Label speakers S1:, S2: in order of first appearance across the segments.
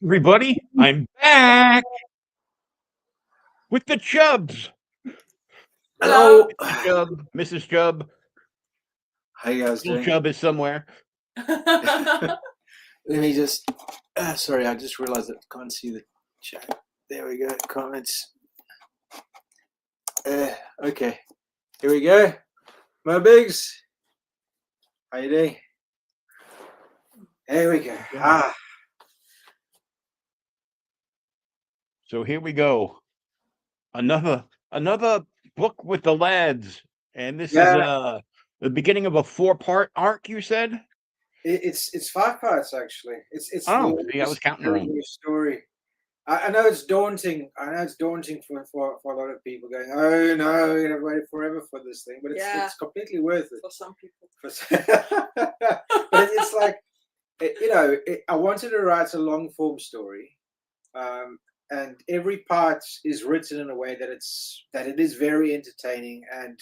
S1: Everybody, I'm back with the Chubbs.
S2: Hello.
S1: Mr. Chubb, Mrs. Chubb,
S2: How you guys
S1: little
S2: doing?
S1: Chubb is somewhere.
S2: Let me just. Sorry, I just realized that I can't see the chat. There we go. Comments. Okay. Here we go. My bigs. How you doing? There we go.
S1: So here we go. Another book with the lads, and this is the beginning of a 4-part arc. You said
S2: It's 5 parts actually. It's
S1: Oh, see, I was counting wrong.
S2: your story. I know it's daunting. I know it's daunting for a lot of people going, oh no, you're gonna wait forever for this thing, but it's completely worth it
S3: for some people.
S2: But it's like, I wanted to write a long form story, and every part is written in a way that it is very entertaining and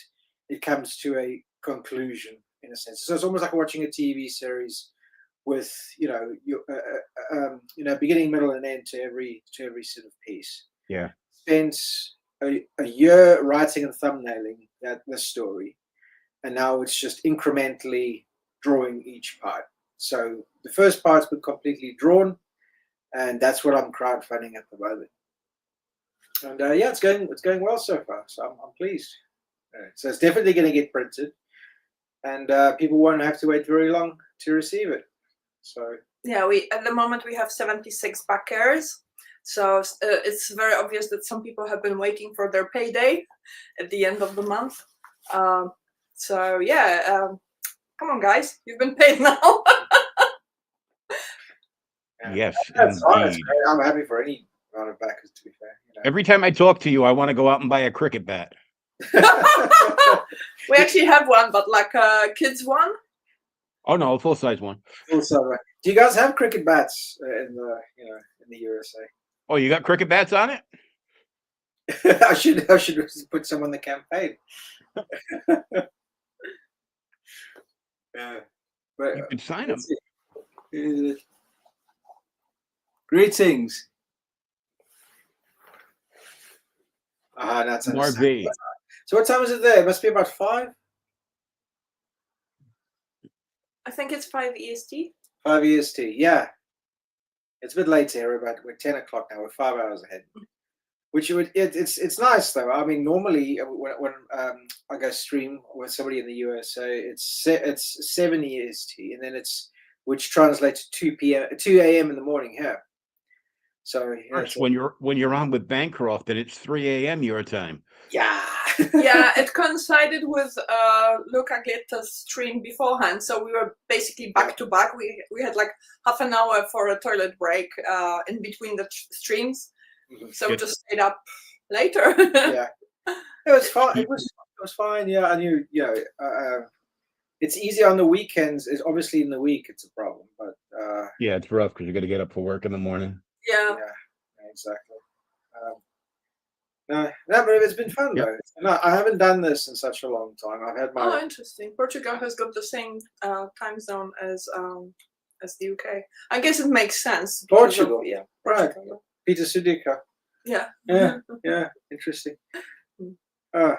S2: it comes to a conclusion in a sense. So it's almost like watching a TV series with beginning, middle, and end to every sort of piece.
S1: Yeah.
S2: Spent a year writing and thumbnailing the story, and now it's just incrementally drawing each part. So the first part's been completely drawn, and that's what I'm crowdfunding at the moment. And it's going well so far. So I'm pleased. So it's definitely going to get printed, and people won't have to wait very long to receive it. So
S3: yeah, at the moment we have 76 backers. So it's very obvious that some people have been waiting for their payday at the end of the month. So yeah, come on, guys, you've been paid now.
S1: Yes,
S2: that's honest.
S1: indeed.
S2: I'm happy for any round of backers, to be fair.
S1: Every time I talk to you, I want to go out and buy a cricket bat.
S3: We actually have one, but like a kids one.
S1: Oh no, a full-size one.
S2: Do you guys have cricket bats in the USA?
S1: Oh, you got cricket bats on it?
S2: I should put some on the campaign. But
S1: You could sign them.
S2: Greetings. That's
S1: Marv.
S2: So what time is it there? It must be about 5.
S3: I think it's 5 EST.
S2: 5 EST, yeah. It's a bit late here. We're 10 o'clock now. We're 5 hours ahead. It's nice though. I mean, normally when I go stream with somebody in the USA, it's 7 EST, and then which translates to 2 a.m. in the morning here. So
S1: when you're on with Bancroft, and it's 3 a.m. your time.
S2: Yeah.
S3: Yeah, it coincided with Luca Guetta's stream beforehand, so we were basically back to back. We had like half an hour for a toilet break in between the streams, so we just stayed up later.
S2: Yeah, it was fine. It was fine. Yeah, I knew. It's easy on the weekends. It's obviously in the week it's a problem, but
S1: yeah, it's rough because you got to get up for work in the morning.
S3: Yeah,
S2: exactly. No, but it's been fun though. No, I haven't done this in such a long time. I've had my.
S3: Oh, interesting. Portugal has got the same time zone as the UK. I guess it makes sense.
S2: Portugal,
S3: Portugal.
S2: Right? Peter Sudica.
S3: Yeah.
S2: Yeah. Interesting. Okay,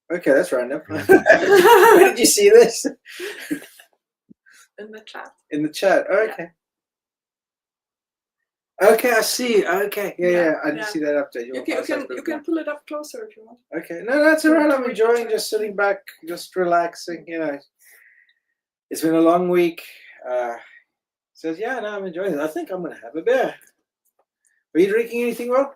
S2: that's random. Where did you see this?
S3: In the chat.
S2: In the chat. Okay. Yeah. Okay, I see. Okay, yeah. I didn't see that update.
S3: You can pull it up closer if you want.
S2: Okay, no, that's all right. I'm enjoying just sitting back, just relaxing. It's been a long week. So yeah, no, I'm enjoying it. I think I'm gonna have a beer. Are you drinking anything, Rob?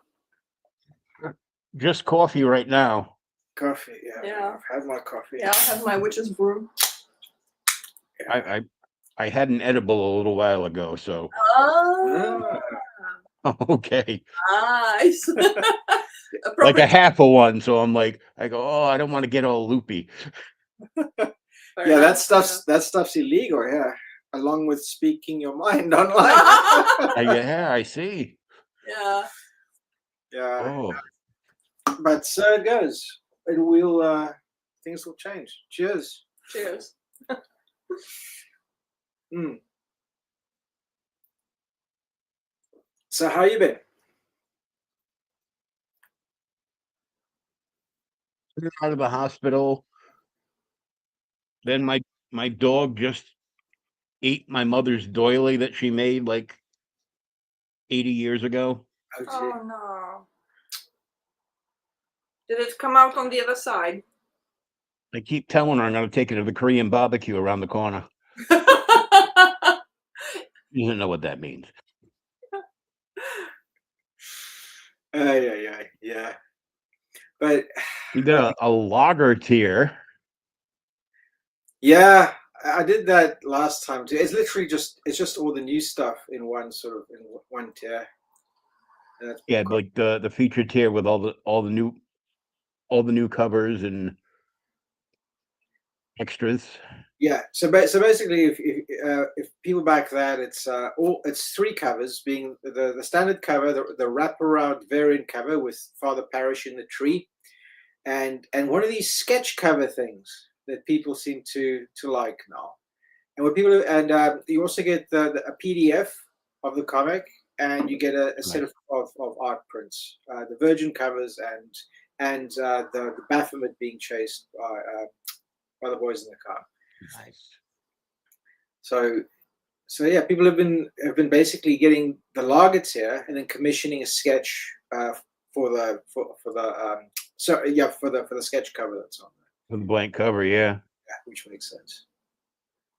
S1: Just coffee right now.
S2: Coffee, yeah. I've had my coffee.
S3: Yeah, I'll have my witch's brew.
S1: I had an edible a little while ago, so.
S3: Oh.
S1: Okay.
S3: Nice.
S1: Like a half of one, so I'm like, I go, I don't want to get all loopy.
S2: Yeah, that stuff's illegal. Yeah, along with speaking your mind online.
S1: Yeah, I see.
S3: Yeah.
S1: Oh.
S2: But so it goes. It will. Things will change. Cheers.
S3: Cheers.
S2: So how you been?
S1: Out of the hospital. Then my dog just ate my mother's doily that she made like 80 years ago.
S2: Oh, gee.
S3: Oh no. Did it come out on the other side?
S1: I keep telling her I'm going to take her to the Korean barbecue around the corner. You don't know what that means.
S2: Yeah. But
S1: We got a lager tier.
S2: yeah, I did that last time too. It's literally just all the new stuff in one tier. And that's
S1: Yeah,
S2: quite-
S1: like the feature tier with all the new covers and extras.
S2: yeah. So basically, if people back that, it's 3 covers, being the standard cover, the wraparound variant cover with Father Parish in the tree, and one of these sketch cover things that people seem to like now. And what people and you also get a PDF of the comic, and you get a set of art prints, the Virgin covers, and the Baphomet being chased by the boys in the car.
S1: Nice.
S2: So yeah, people have been basically getting the lager tier and then commissioning a sketch for the sketch cover that's on there.
S1: With the blank cover, yeah.
S2: Yeah, which makes sense.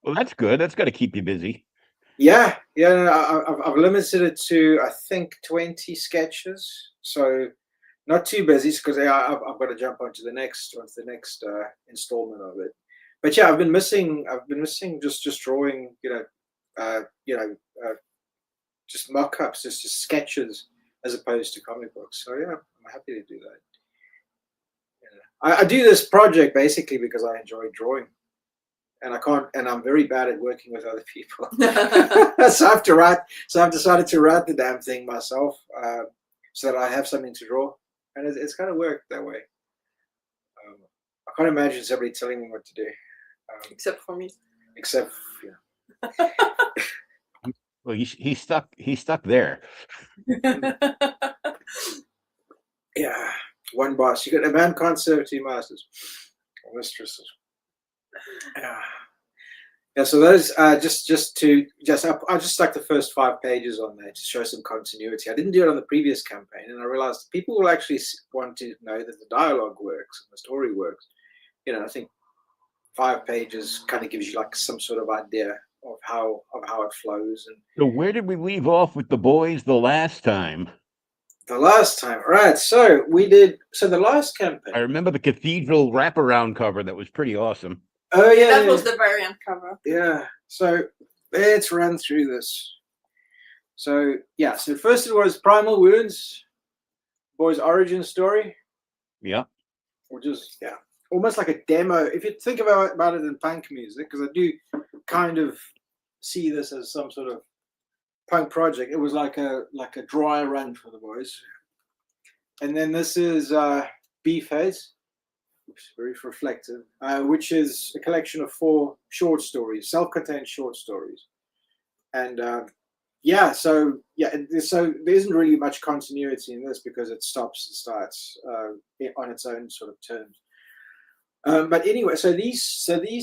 S1: Well, that's good. That's got to keep you busy.
S2: Yeah. No, I've limited it to I think 20 sketches, so not too busy because I've got to jump onto the next installment of it. But yeah, I've been missing just drawing, just mock-ups, just sketches as opposed to comic books. So yeah, I'm happy to do that. Yeah. I do this project basically because I enjoy drawing. And I'm very bad at working with other people. So I've decided to write the damn thing myself, so that I have something to draw. And it's kind of worked that way. I can't imagine somebody telling me what to do.
S3: Except for me.
S2: Except, yeah.
S1: Well, he's stuck there.
S2: Yeah, one boss. A man can't serve 2 masters or mistresses. Yeah. So those I just stuck the first 5 pages on there to show some continuity. I didn't do it on the previous campaign, and I realized people will actually want to know that the dialogue works and the story works. I think 5 pages kind of gives you like some sort of idea of how it flows. And
S1: So where did we leave off with the boys the last time?
S2: the last time, right? So the last campaign.
S1: I remember the cathedral wraparound cover that was pretty awesome.
S2: Oh yeah,
S3: that was the variant cover.
S2: Yeah. So let's run through this. So yeah. So first it was Primal Wounds, boy's origin story.
S1: Yeah.
S2: Which is almost like a demo. If you think about it in punk music, because I do kind of see this as some sort of punk project. It was like a dry run for the boys. And then this is B-Phase, very reflective, which is a collection of 4 short stories, self-contained short stories. And so there isn't really much continuity in this because it stops and starts on its own sort of terms. But anyway, so these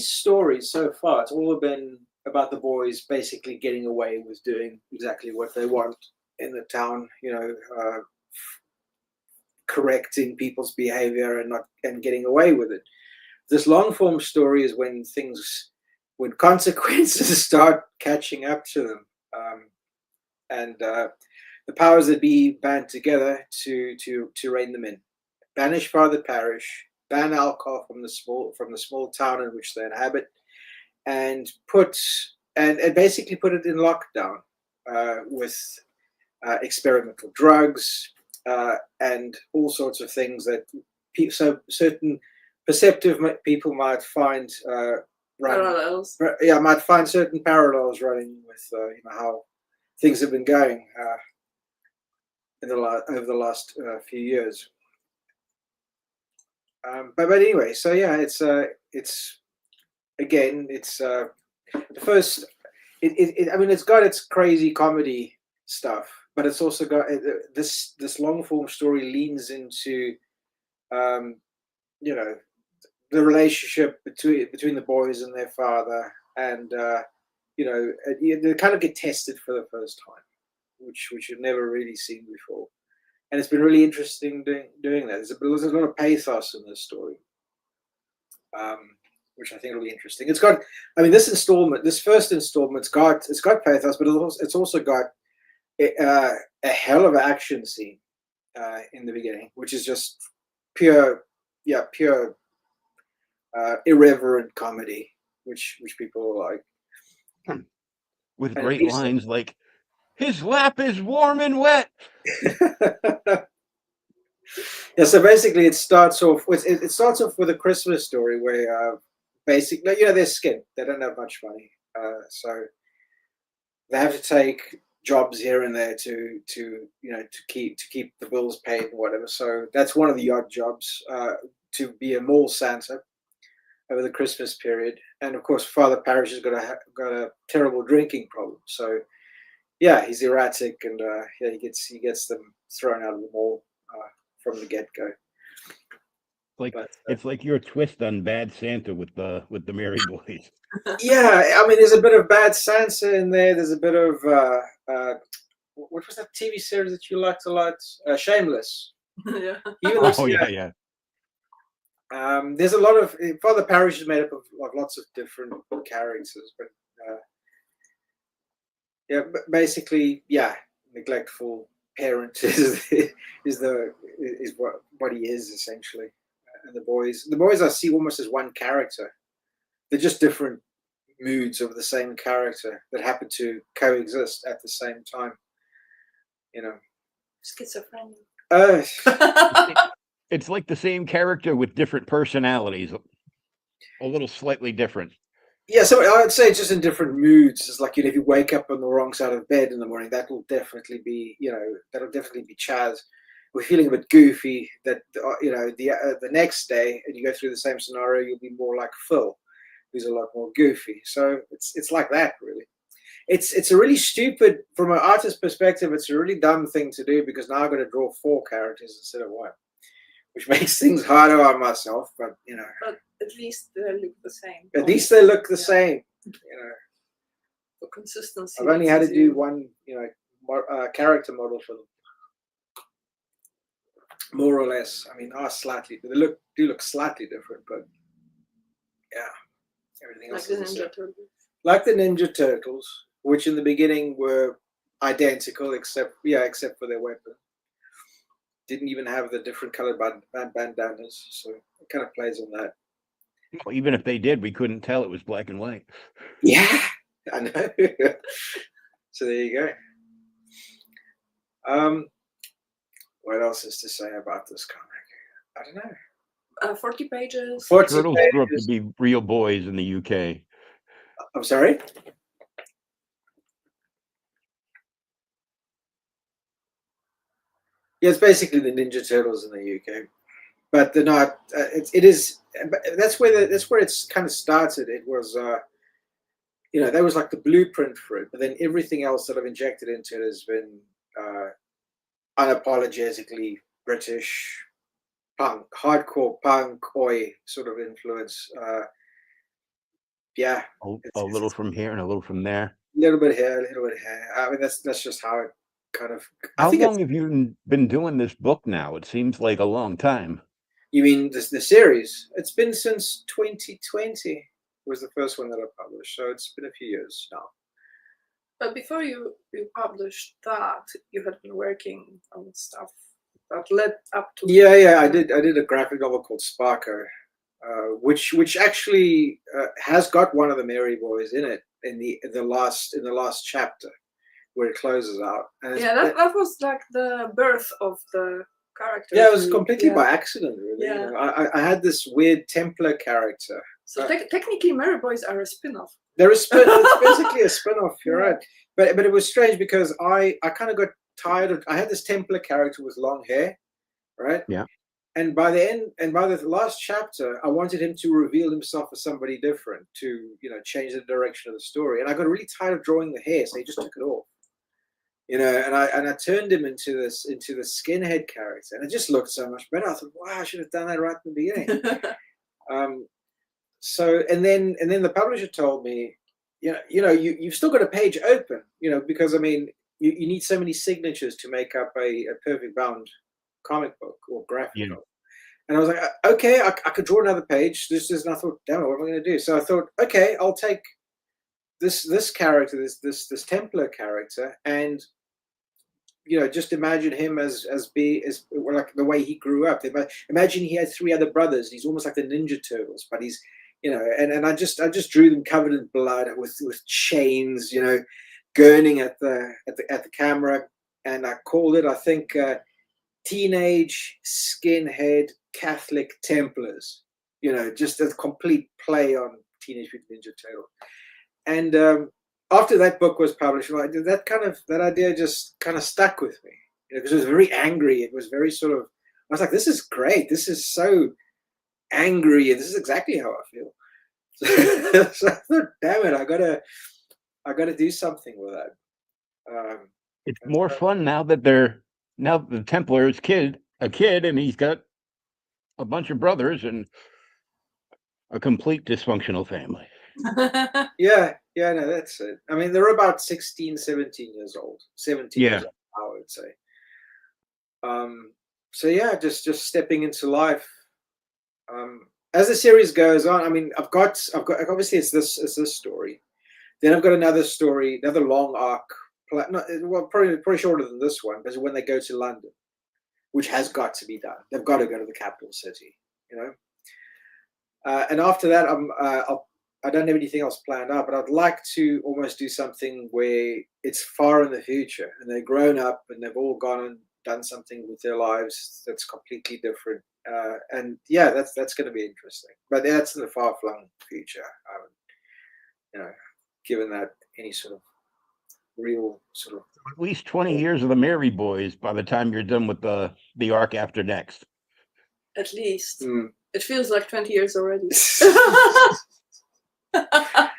S2: stories so far, it's all been about the boys basically getting away with doing exactly what they want in the town, correcting people's behavior and getting away with it. This long form story is when consequences start catching up to them, and the powers that be band together to rein them in, banish Father Parish, ban alcohol from the small town in which they inhabit, and basically put it in lockdown with experimental drugs and all sorts of things that certain perceptive people might find
S3: Parallels.
S2: might find certain parallels running with how things have been going over the last few years. But anyway, so yeah, it's the first. I mean, it's got its crazy comedy stuff, but it's also got this long form story leans into you know, the relationship between the boys and their father, and you know, they kind of get tested for the first time, which you've never really seen before, and it's been really interesting doing that. There's a lot of pathos in this story, which I think will be interesting. It's got, I mean, this first installment, it's got pathos, but it's also got a hell of an action scene in the beginning, which is just pure irreverent comedy, which people like.
S1: With
S2: And
S1: great lines like, "His lap is warm and wet."
S2: Yeah, so basically it starts off with a Christmas story where basically, you know, they're skint, they don't have much money, so they have to take jobs here and there to you know, to keep the bills paid and whatever. So that's one of the odd jobs, to be a mall Santa over the Christmas period. And of course, Father Parish has got a terrible drinking problem. So yeah, he's erratic, and yeah, he gets them thrown out of the mall from the get go.
S1: Like, it's like your twist on Bad Santa with the Merry Boys.
S2: Yeah, I mean, there's a bit of Bad Santa in there. There's a bit of what was that TV series that you liked a lot? Shameless.
S3: Yeah.
S2: Even though,
S1: Oh yeah.
S2: there's a lot of Father Parish is made up of lots of different characters, but yeah, basically, yeah, neglectful parent is what he is essentially. And the boys I see almost as one character. They're just different moods of the same character that happen to coexist at the same time. You know,
S3: Schizophrenia.
S1: It's like the same character with different personalities, a little slightly different.
S2: Yeah, so I'd say just in different moods. It's like, you know, if you wake up on the wrong side of bed in the morning, that'll definitely be Chaz. We're feeling a bit goofy. That you know, the next day, and you go through the same scenario, you'll be more like Phil, who's a lot more goofy. So it's like that, really. It's a really stupid, from an artist's perspective, it's a really dumb thing to do, because now I'm going to draw 4 characters instead of 1, which makes things harder on myself. But you know,
S3: but at least they look the same.
S2: at least they look the same. You know,
S3: for consistency.
S2: I've only had to do 1, you know, character model for them, more or less. I mean, they do look slightly different, but yeah, everything else is the same. Like the Ninja Turtles, which in the beginning were identical, except for their weapon. Didn't even have the different colored bandanas, so it kind of plays on that.
S1: Well, even if they did, we couldn't tell it was black and white.
S2: Yeah, I know. So there you go. What else is to say about this comic? I don't know.
S3: 40 pages.
S2: 40
S1: Turtles
S2: pages.
S1: grew up to be real boys in the UK.
S2: I'm sorry? Yeah, it's basically the Ninja Turtles in the UK, but they're not. It is. That's where it's kind of started. It was, you know, that was like the blueprint for it. But then everything else that I've injected into it has been unapologetically British punk, hardcore punk, oi sort of influence. Yeah,
S1: a little from here and a little from there.
S2: A little bit here, a little bit here. I mean, that's just how it kind of.
S1: How long have you been doing this book now? It seems like a long time.
S2: You mean the series? It's been since 2020. Was the first one that I published, so it's been a few years now.
S3: But before you published that, you had been working on stuff that led up to.
S2: Yeah. I did a graphic novel called Sparker, which actually has got one of the Merry Boys in it in the last chapter, where it closes out. And
S3: yeah, that was like the birth of the character.
S2: Yeah, it was completely by accident, really.
S3: Yeah.
S2: You know, I had this weird Templar character.
S3: So technically, Merry Boys are a spin-off.
S2: It's basically a spin-off. You're right, but it was strange because I kind of got tired of. I had this Templar character with long hair, right?
S1: Yeah.
S2: And by the last chapter, I wanted him to reveal himself as somebody different, to, you know, change the direction of the story. And I got really tired of drawing the hair, so he just took it off. you know, and I turned him into this skinhead character, and it just looked so much better. I thought, wow, I should have done that right in the beginning. So and then the publisher told me, you've still got a page open, because I mean, you need so many signatures to make up a perfect bound comic book or graphic
S1: Yeah.
S2: novel. And I was like, okay, I could draw another page. And I thought, damn it, what am I going to do? So I thought, okay, I'll take this character, this Templar character, and just imagine him as like the way he grew up. Imagine he had 3 other brothers. He's almost like the Ninja Turtles, but he's and I just drew them covered in blood with chains, gurning at the camera, and I called it, I think, Teenage Skinhead Catholic Templars. Just a complete play on Teenage Mutant Ninja Turtles. And after that book was published, that idea just kind of stuck with me, because it was very angry. It was very sort of, I was like, this is great. This is so angry, and this is exactly how I feel. So I thought, damn it, I gotta do something with that.
S1: It's more fun now that the Templar is a kid, and he's got a bunch of brothers and a complete dysfunctional family.
S2: Yeah, no, that's it. I mean, they're about 16, 17 years old. 17 years old, I would say. So yeah, just stepping into life. As the series goes on, I mean, I've got obviously it's this story. Then I've got another story, another long arc. Well, probably shorter than this one, because when they go to London, which has got to be done. They've got to go to the capital city, and after that, I don't have anything else planned out, but I'd like to almost do something where it's far in the future and they've grown up and they've all gone and done something with their lives that's completely different. And yeah, that's going to be interesting, but that's in the far-flung future. Given that any sort of real sort of
S1: at least 20 years of the Mary Boys by the time you're done with the arc after next.
S3: At least. It feels like 20 years already.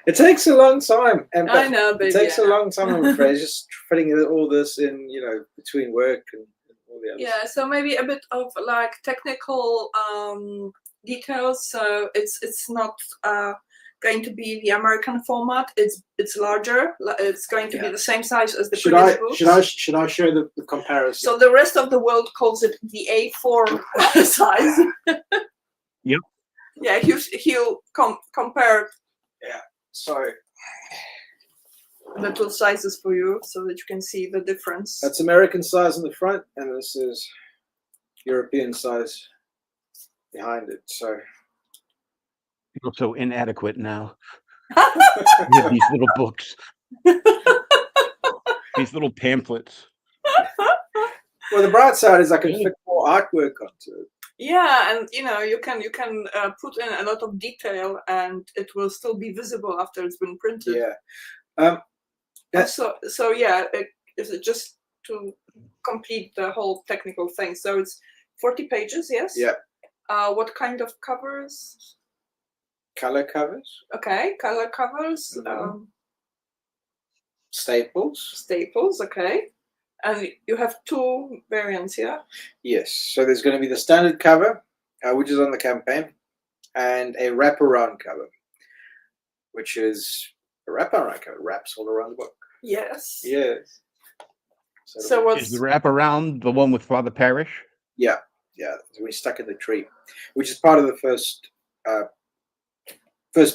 S2: It takes a long time.
S3: I know, but
S2: it takes a long time, I'm afraid. Just fitting all this in, between work and all the others.
S3: Yeah, so maybe a bit of like technical details. So it's not going to be the American format. It's larger. It's going to be the same size as the previous books.
S2: Should I show the comparison?
S3: So the rest of the world calls it the A4 size.
S1: Yep.
S3: Yeah, he'll compare.
S2: Yeah. Sorry.
S3: The 2 sizes for you so that you can see the difference.
S2: That's American size in the front, and this is European size behind it. So
S1: I feel so inadequate now. With these little books, these little pamphlets.
S2: Well, the bright side is I can fit more artwork onto it.
S3: Yeah, and you can put in a lot of detail, and it will still be visible after it's been printed.
S2: Yeah.
S3: So yeah, it's just to complete the whole technical thing. So it's 40 pages, yes.
S2: Yeah.
S3: What kind of covers?
S2: Color covers.
S3: Okay, color covers.
S2: Staples.
S3: Okay. And you have 2 variants here.
S2: Yes. So there's going to be the standard cover, which is on the campaign, and a wraparound cover, which is a wraparound cover. Wraps all around the book.
S3: Yes.
S2: Yes.
S3: So what's
S1: Is the wraparound the one with Father Parrish?
S2: Yeah. When he's stuck in the tree, which is part of the first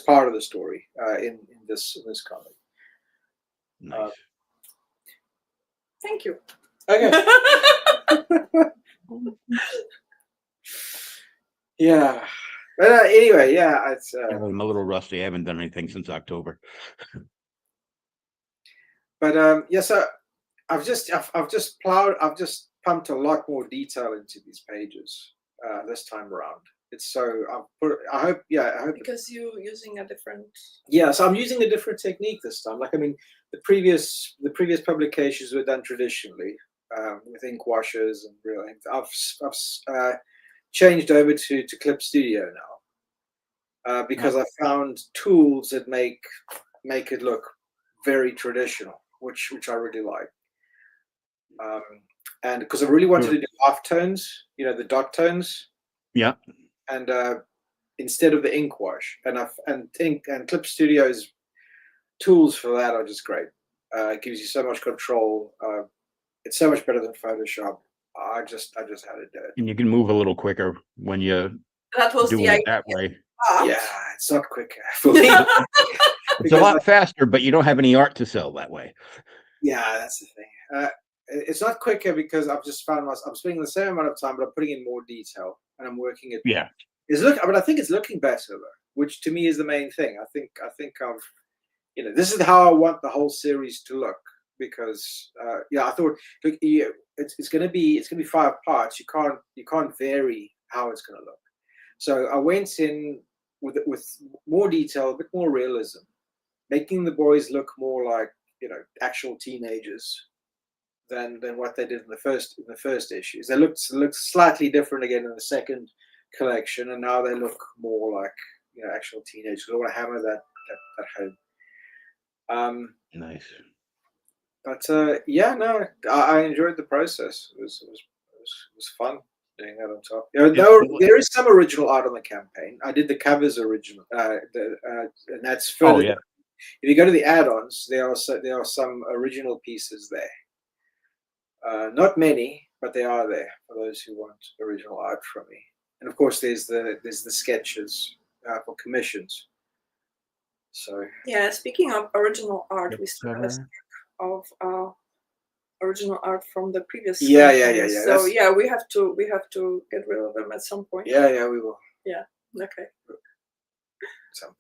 S2: part of the story in this comic.
S1: Nice.
S3: Thank you.
S2: Okay. Yeah. But anyway, yeah, it's.
S1: I'm a little rusty. I haven't done anything since October.
S2: But yeah, so I've just pumped a lot more detail into these pages this time around. It's so I hope
S3: because you're using a different.
S2: Yeah, so I'm using a different technique this time. Like, I mean, the previous publications were done traditionally with ink washers and real ink. I've changed over to Clip Studio now because I found tools that make it look very traditional, which I really like. And because I really wanted
S1: Sure.
S2: to do half tones, the dot tones,
S1: Yeah.
S2: and instead of the ink wash, and Clip Studio's tools for that are just great. It gives you so much control. It's so much better than Photoshop. I just had to do it.
S1: And you can move a little quicker when you
S3: That was
S1: doing
S3: the
S1: it
S3: idea.
S1: that way.
S2: Yeah, it's not quicker for me.
S1: It's a lot faster, but you don't have any art to sell that way.
S2: Yeah, that's the thing. It's not quicker because I've just found I'm spending the same amount of time, but I'm putting in more detail and I'm working it.
S1: Yeah.
S2: But I think it's looking better though, which to me is the main thing. I think this is how I want the whole series to look, because I thought, look, it's going to be 5 parts. You can't vary how it's going to look. So I went in with more detail, a bit more realism, making the boys look more like actual teenagers than what they did in the first issues. They looked slightly different again in the second collection, and now they look more like actual teenagers. I want to hammer that home.
S1: Nice.
S2: But I enjoyed the process. It was fun doing that on top. There is some original art on the campaign. I did the covers original, and that's further.
S1: Oh yeah.
S2: If you go to the add-ons, there are some original pieces there. Not many, but they are there for those who want original art from me. And of course, there's the sketches for commissions. So
S3: yeah, speaking of original art, we still have a stack of original art from the previous.
S2: Yeah.
S3: So we have to get rid of them at some point.
S2: Yeah, we will.
S3: Yeah. Okay.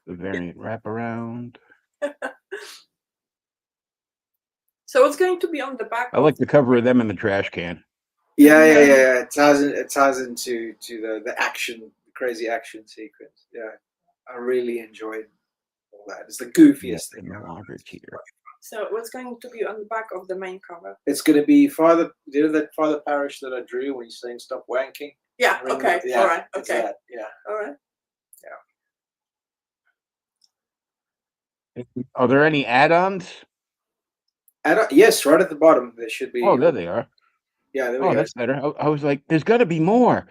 S1: The variant wraparound.
S3: So what's going to be on the back?
S1: I like the cover of them in the trash can.
S2: Yeah. It ties into the action, the crazy action sequence. Yeah, I really enjoyed all that. It's the goofiest thing ever.
S3: So what's going to be on the back of the main cover?
S2: It's going to be that Father Parish that I drew when he's saying "Stop wanking."
S3: Yeah. Okay. All right. Okay.
S2: That. Yeah.
S3: All right.
S1: Yeah. Are there any add-ons?
S2: Yes, right at the bottom there should be.
S1: Oh, there they are.
S2: Yeah, there we go.
S1: That's better. I was like, there's got to be more.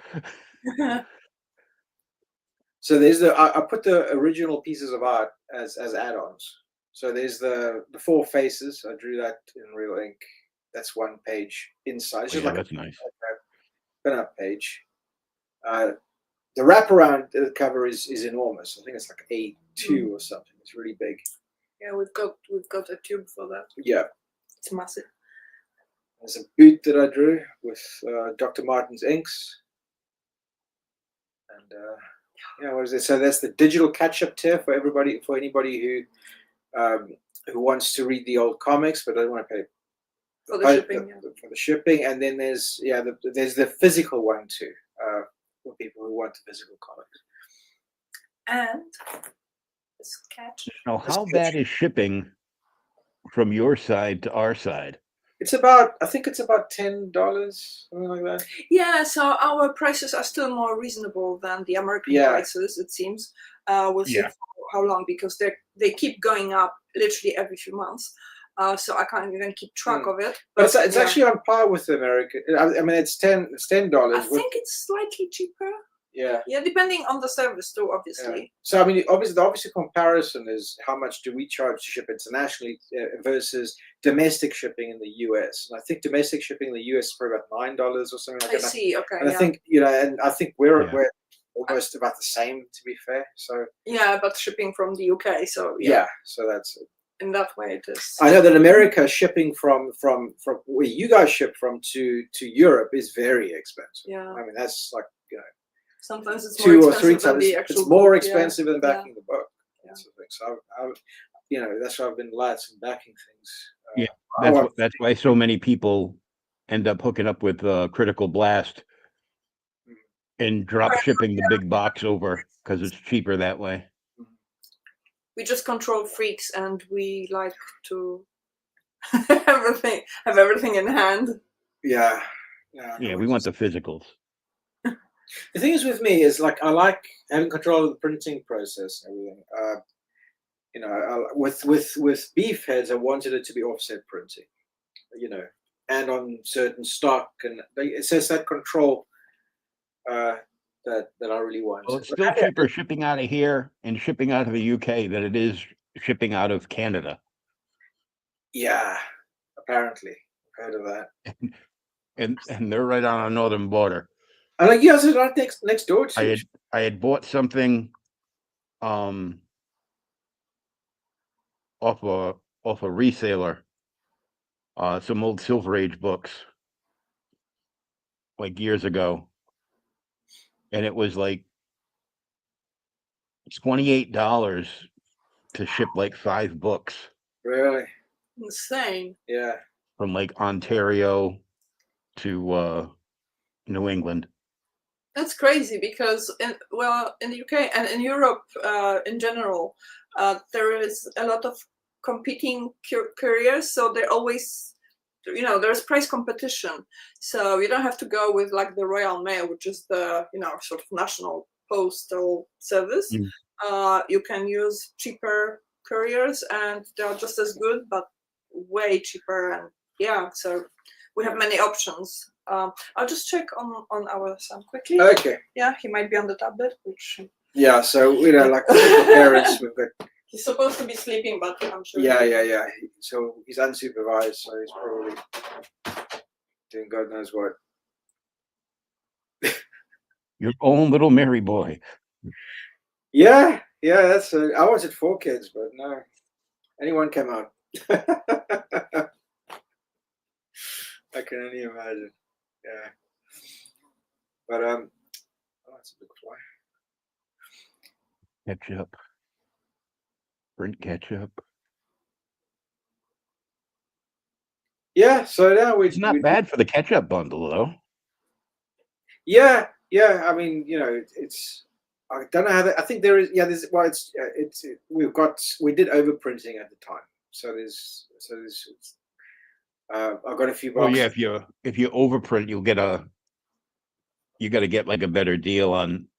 S2: So there's I put the original pieces of art as add-ons. So there's the 4 faces. I drew that in real ink. That's 1 page inside. It's just
S1: that's nice.
S2: Pin-up page. The wraparound cover is enormous. I think it's like A2 or something. It's really big.
S3: Yeah, we've got a tube for that.
S2: Yeah,
S3: it's massive.
S2: There's a boot that I drew with Dr. Martin's inks, and what is it? So that's the digital catch-up tier for anybody who wants to read the old comics but doesn't want to pay
S3: for the shipping.
S2: For the shipping, and then there's the physical one too. For people who want the physical comics.
S3: And the sketch.
S1: Now, how bad is shipping from your side to our side?
S2: I think it's about $10, something like that.
S3: Yeah, so our prices are still more reasonable than the American prices, it seems. We'll see for how long, because they keep going up literally every few months. So I can't even keep track of it.
S2: But it's actually on par with the American. I mean, it's $10.
S3: I think it's slightly cheaper.
S2: Yeah.
S3: Yeah, depending on the service too, obviously.
S2: Yeah. So I mean, the obvious comparison is how much do we charge to ship internationally versus domestic shipping in the US. And I think domestic shipping in the US is probably about $9 or something like that.
S3: I see. Okay.
S2: And I think and I think we're almost about the same, to be fair. So
S3: yeah, but shipping from the UK, so
S2: so that's it.
S3: In that way, it is.
S2: I know that America shipping from where you guys ship from to Europe is very expensive.
S3: Yeah.
S2: I mean, that's like
S3: sometimes it's
S2: 2 or 3 times. It's more expensive than backing the book.
S3: Yeah.
S2: So that's why I've been lax in backing things.
S1: That's why so many people end up hooking up with Critical Blast and drop shipping the big box over because it's cheaper that way.
S3: We just control freaks, and we like to have everything in hand.
S2: Yeah.
S1: We want the physicals.
S2: The thing is with me is like I like having control of the printing process and everything. With beef heads, I wanted it to be offset printing. and on certain stock, and it's just that control that I really want.
S1: Well, it's still cheaper shipping out of here and shipping out of the UK than it is shipping out of Canada.
S2: Yeah, apparently, I've heard of that.
S1: And they're right on our northern border.
S2: And like, yeah, it's right next door to you.
S1: I had bought something off a reseller, some old Silver Age books, like years ago, and it was like $28 to ship like 5 books
S2: Really?
S3: Insane.
S2: Yeah.
S1: from like Ontario to New England.
S3: That's crazy because in the UK and in Europe in general, there is a lot of competing couriers, so they're always, there's price competition. So you don't have to go with like the Royal Mail, which is the sort of national postal service. You can use cheaper couriers, and they're just as good, but way cheaper. And yeah, so we have many options. I'll just check on our son quickly.
S2: Okay.
S3: Yeah, he might be on the tablet, which.
S2: Yeah, so like the parents, we've got.
S3: He's supposed to be sleeping, but I'm sure.
S2: Yeah. So he's unsupervised, so he's probably doing God knows what.
S1: Your own little merry boy.
S2: Yeah. That's. I wanted 4 kids, but no, anyone came out. I can only imagine. Yeah. But oh, that's a big fly.
S1: Ketchup. Brent ketchup.
S2: Yeah, so now
S1: it's not bad for the ketchup bundle, though.
S2: Yeah. I mean, it's. I don't know how. I think there is. Yeah, there's. Well, we did overprinting at the time, so there's. I've got a few boxes.
S1: Oh yeah, if you overprint, you got to get like a better deal on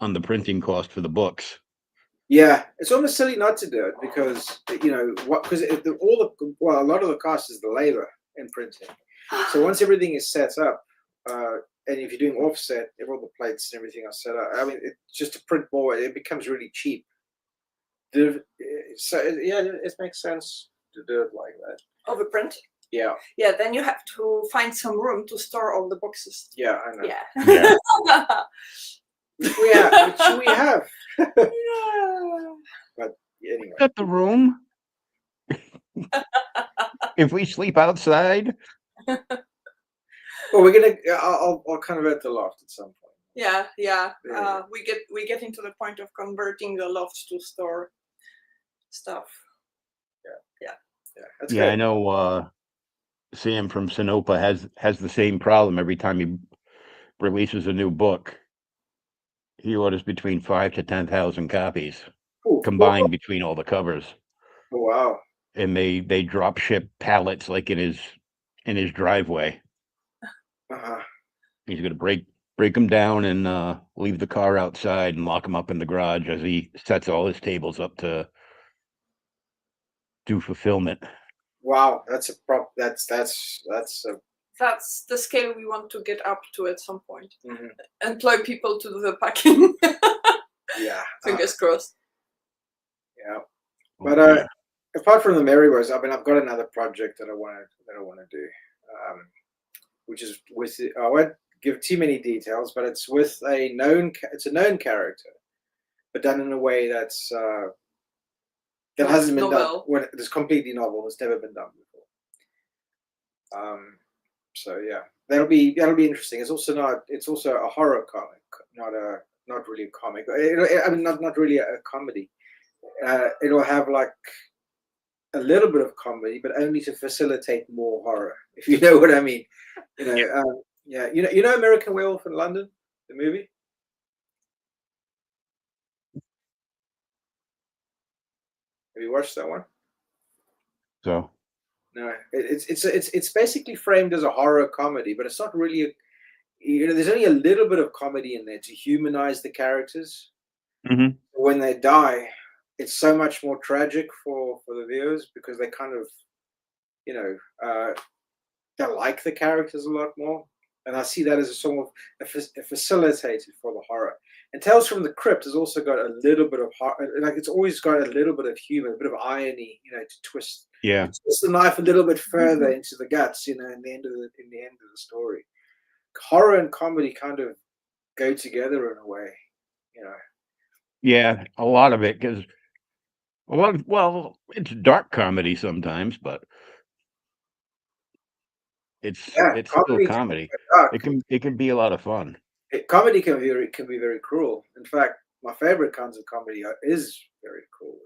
S1: the printing cost for the books.
S2: Yeah, it's almost silly not to do it because because a lot of the cost is the labor in printing. So once everything is set up, and if you're doing offset, if all the plates and everything are set up, I mean, just to print more, it becomes really cheap. So yeah, it makes sense to do it like that.
S3: Overprint.
S2: Yeah.
S3: Yeah, then you have to find some room to store all the boxes.
S2: Yeah, I know.
S3: Yeah.
S2: Which we have.
S3: Yeah.
S2: But anyway.
S1: Got the room. If we sleep outside.
S2: Well, we're gonna. I'll convert the loft at some point.
S3: Yeah. We get into the point of converting the loft to store stuff. Yeah.
S2: That's
S1: good. I know. Sam from Sinopa has the same problem every time he releases a new book. He orders between 5,000 to 10,000 copies combined between all the covers.
S2: Oh, wow!
S1: And they drop ship pallets like in his driveway. He's gonna break them down and leave the car outside and lock them up in the garage as he sets all his tables up to do fulfillment.
S2: Wow, that's that's
S3: the scale we want to get up to at some point.
S2: Mm-hmm.
S3: Employ people to do the packing.
S2: Yeah.
S3: Fingers crossed.
S2: Yeah. But apart from the Merryweather, I mean, I've got another project that I want to do, which is with. I won't give too many details, but it's with a known character, but done in a way that's that hasn't been done. It's completely novel. It's never been done before. So yeah, that'll be interesting. It's also a horror comic, not really a comic. I mean, not really a comedy. It'll have like a little bit of comedy, but only to facilitate more horror, if you know what I mean. Yeah. You know American Werewolf in London, the movie. Have you watched that one?
S1: So.
S2: No, it's basically framed as a horror comedy, but it's not really. There's only a little bit of comedy in there to humanize the characters.
S1: Mm-hmm.
S2: When they die, it's so much more tragic for the viewers because they kind of, they like the characters a lot more, and I see that as a sort of a facilitator for the horror. And Tales from the Crypt has also got a little bit of like it's always got a little bit of humor, a bit of irony, to twist the knife a little bit further into the guts, in the end of the story. Horror and comedy kind of go together in a way,
S1: Yeah, a lot of it, because well, it's dark comedy sometimes, but
S2: Yeah,
S1: it's still
S2: comedy can be
S1: comedy.
S2: dark.
S1: It can be a lot of fun.
S2: Comedy can be very cruel. In fact, my favorite kinds of comedy is very cruel.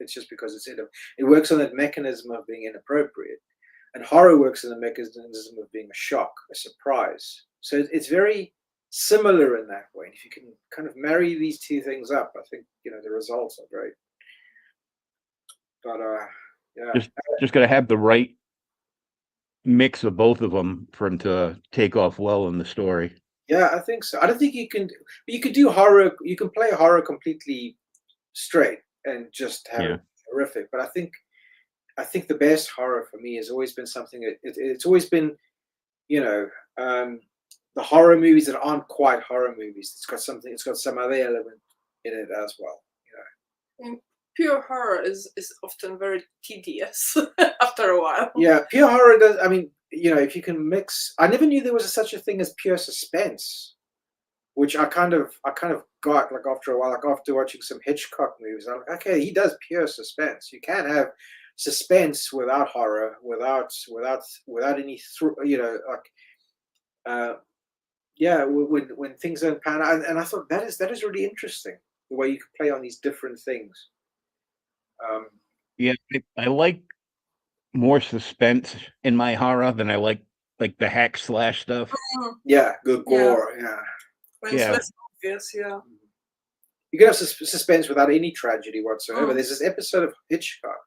S2: It's just because it works on that mechanism of being inappropriate, and horror works on the mechanism of being a shock, a surprise. So it's very similar in that way. And if you can kind of marry these two things up, I think the results are great. But yeah,
S1: Just gotta have the right mix of both of them for him to take off well in the story.
S2: yeah, I think so. I don't think you can. You could do horror. You can play horror completely straight and just have
S1: Yeah.
S2: it horrific. But I think the best horror for me has always been something. It's always been, the horror movies that aren't quite horror movies. It's got something. It's got some other element in it as well.
S3: And pure horror is often very tedious after a while.
S2: Yeah, pure horror does. I mean, if you can mix. I never knew there was such a thing as pure suspense, which I kind of got like after a while, like after watching some Hitchcock movies. I'm like, okay, he does pure suspense. You can have suspense without horror, without any when things don't pan out. And I thought that is really interesting, the way you can play on these different things.
S1: Yeah, I like more suspense in my horror than I like the hack slash stuff.
S2: Yeah, good gore. Yeah.
S3: When it's less obvious, yeah.
S2: You can have suspense without any tragedy whatsoever. There's this episode of Hitchcock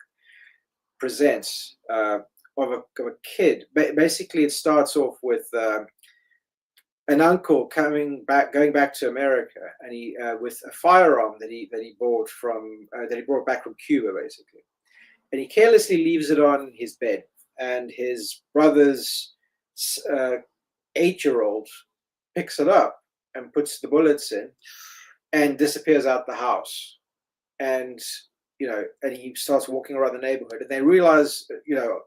S2: Presents of a kid. Basically, it starts off with an uncle going back to America, and he with a firearm that he bought that he brought back from Cuba, basically, and he carelessly leaves it on his bed, and his brother's 8-year-old picks it up and puts the bullets in and disappears out the house. And and he starts walking around the neighborhood, and they realize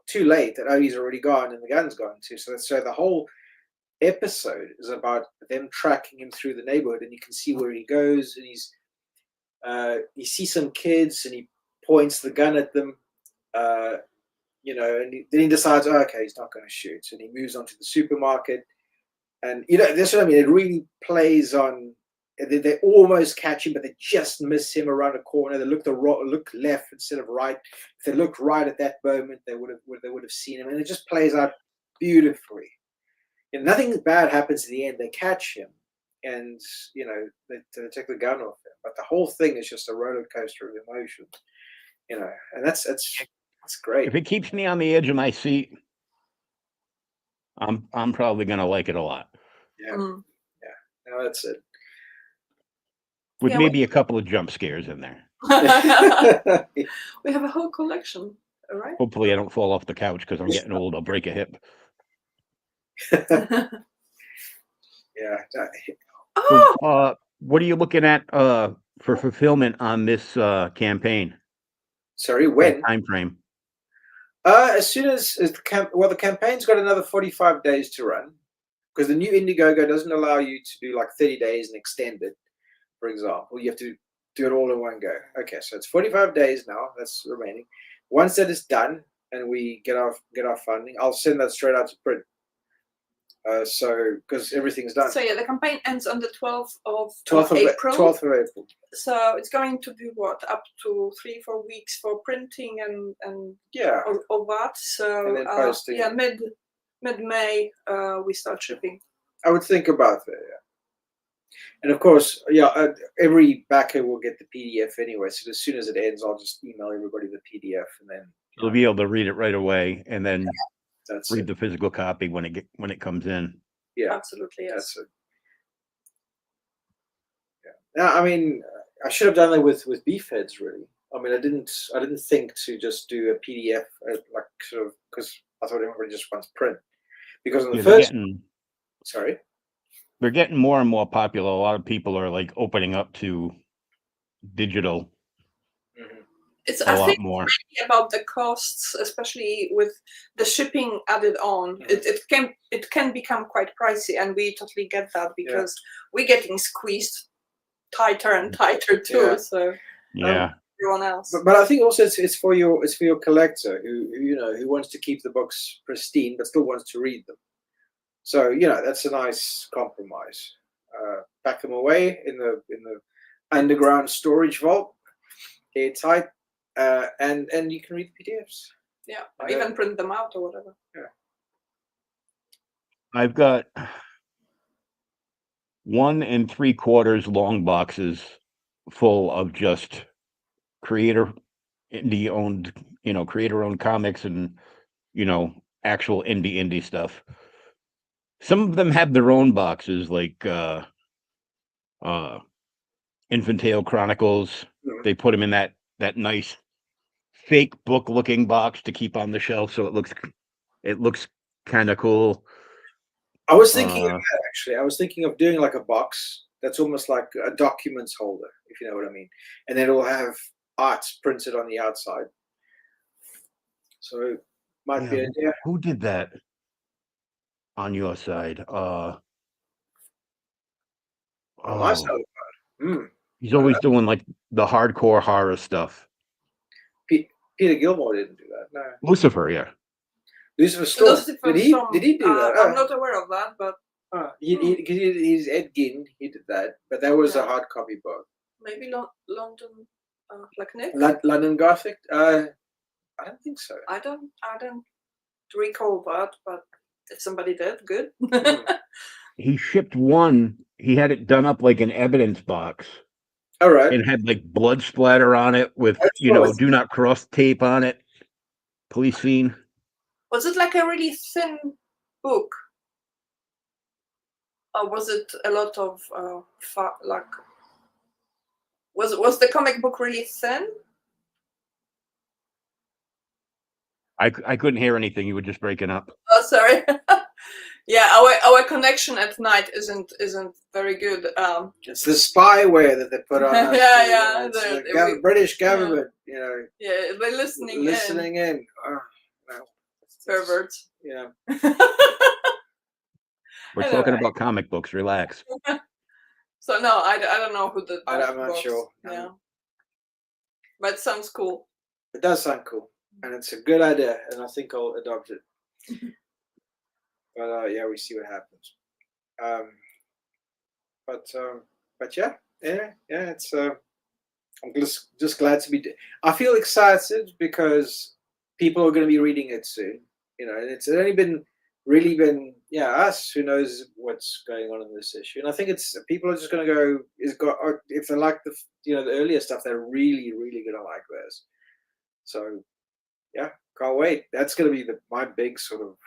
S2: too late that he's already gone and the gun's gone too. So the whole episode is about them tracking him through the neighborhood, and you can see where he goes, and he sees some kids and he points the gun at them, and then he decides, okay, he's not going to shoot, and he moves on to the supermarket. And that's what I mean. It really plays on. They almost catch him, but they just miss him around a corner. They look left instead of right. If they looked right at that moment, they would have seen him. And it just plays out beautifully. And nothing bad happens in the end. They catch him, and they take the gun off him. But the whole thing is just a roller coaster of emotions. And that's great.
S1: If it keeps me on the edge of my seat, I'm probably gonna like it a lot.
S2: Yeah, no, that's it.
S1: With maybe a couple of jump scares in there.
S3: We have a whole collection, all right?
S1: Hopefully I don't fall off the couch because I'm getting old. I'll break a hip.
S2: Yeah.
S3: Oh!
S1: What are you looking at for fulfillment on this campaign?
S2: Sorry, when?
S1: Time frame.
S2: As soon as the campaign's got another 45 days to run, because the new Indiegogo doesn't allow you to do like 30 days and extend it. For example, you have to do it all in one go. Okay, so it's 45 days now. That's remaining. Once that is done and we get our funding, I'll send that straight out to print. So because everything's done.
S3: So the campaign ends on the 12th of
S2: April. 12th of April.
S3: So it's going to be up to 3-4 weeks for printing and all that. So
S2: and then posting.
S3: mid-May we start shipping.
S2: I would think about that. Yeah. And of course, every backer will get the PDF anyway. So as soon as it ends, I'll just email everybody the PDF, and then
S1: you'll be able to read it right away, and then read the physical copy when it comes in.
S2: Yeah,
S3: absolutely. Yes.
S2: That's it. Yeah. Now, I mean, I should have done that with beef heads. Really, I mean, I didn't think to just do a PDF because I thought everybody just wants print. because on the
S1: Yeah,
S2: first, sorry,
S1: they're getting more and more popular. A lot of people are like opening up to digital
S3: It's
S1: a
S3: I
S1: lot
S3: think
S1: more.
S3: it's mainly about the costs, especially with the shipping added on. It can become quite pricey, and we totally get that because we're getting squeezed tighter and tighter too.
S2: Yeah.
S3: So
S1: Yeah.
S3: everyone else.
S2: but I think also it's for your collector who wants to keep the books pristine but still wants to read them. So that's a nice compromise. Pack them away in the underground storage vault, airtight, and you can read the PDFs.
S3: Yeah, or even print them out or whatever.
S2: Yeah.
S1: I've got 1 3/4 long boxes full of just creator owned comics and actual indie stuff. Some of them have their own boxes, like Infantile Chronicles. They put them in that nice fake book looking box to keep on the shelf, so it looks kind of cool.
S2: I was thinking of that, actually. I was thinking of doing like a box that's almost like a documents holder, if you know what I mean, and then it'll have art printed on the outside. So it might be an idea.
S1: Who did that on your side?
S2: On my side.
S1: He's always doing like the hardcore horror stuff.
S2: Peter Gilmore didn't do that. No.
S1: Lucifer, yeah.
S2: Lucifer Storm. Did he do that?
S3: I'm not aware of that, but
S2: he's Ed Gein. He did that, but that was a hard copy book.
S3: Maybe London, like Nick.
S2: London Gothic. I don't think so.
S3: I don't recall that, but if somebody did, good.
S1: He shipped one. He had it done up like an evidence box.
S2: All right.
S1: And had like blood splatter on it with do not cross tape on it. Police scene.
S3: Was it like a really thin book? Or was it a lot of was the comic book really thin?
S1: I couldn't hear anything. You were just breaking up.
S3: Oh, sorry. Yeah, our connection at night isn't very good.
S2: It's the spyware that they put on us.
S3: The
S2: British government,
S3: Yeah, they're listening
S2: in. Oh, no.
S3: Perverts.
S2: Yeah.
S1: We're talking about comic books. Relax.
S3: So no, I don't know who the.
S2: I'm not sure.
S3: Yeah. But it sounds cool.
S2: It does sound cool, and it's a good idea, and I think I'll adopt it. But we see what happens. But yeah, it's. I'm just glad to be. I feel excited because people are going to be reading it soon. And it's only been us who knows what's going on in this issue, and I think it's people are just going to go. If they like the the earlier stuff, they're really going to like this. So yeah, can't wait. That's going to be my big sort of.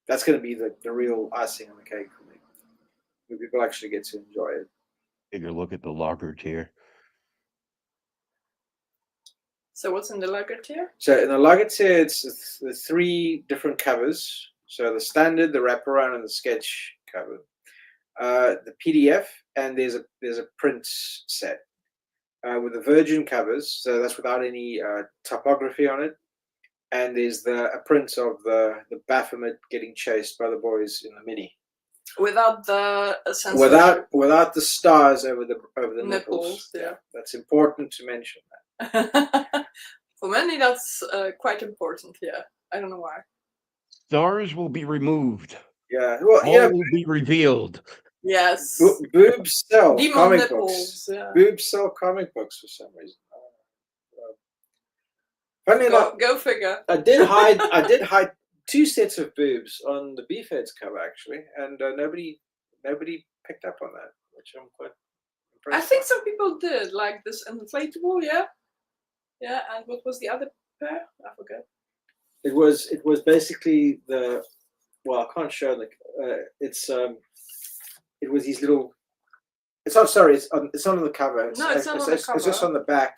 S2: That's going to be the real icing on the cake for me. When people actually get to enjoy it.
S1: Take a look at the lager tier.
S3: So what's in the lager tier?
S2: So in the lager tier, it's the 3 different covers. So the standard, the wraparound, and the sketch cover. The PDF, and there's a print set with the virgin covers. So that's without any typography on it. And there's a print of the Baphomet getting chased by the boys in the mini.
S3: Without the
S2: without the stars over the nipples.
S3: Yeah,
S2: that's important to mention that.
S3: For many, that's quite important. Yeah, I don't know why.
S1: Stars will be removed.
S2: Yeah,
S1: all will be revealed.
S3: Yes.
S2: Boobs sell
S3: Demon
S2: comic
S3: nipples,
S2: books.
S3: Yeah.
S2: Boobs sell comic books for some reason. Funny enough,
S3: go figure.
S2: I did hide 2 sets of boobs on the Beefheads cover actually, and nobody picked up on that, which I'm quite impressed.
S3: I think some people did, like this inflatable, yeah. And what was the other pair? I forget.
S2: It was basically I can't show it was these little. It's not it's not on the cover. It's not on the cover. It's just on the back.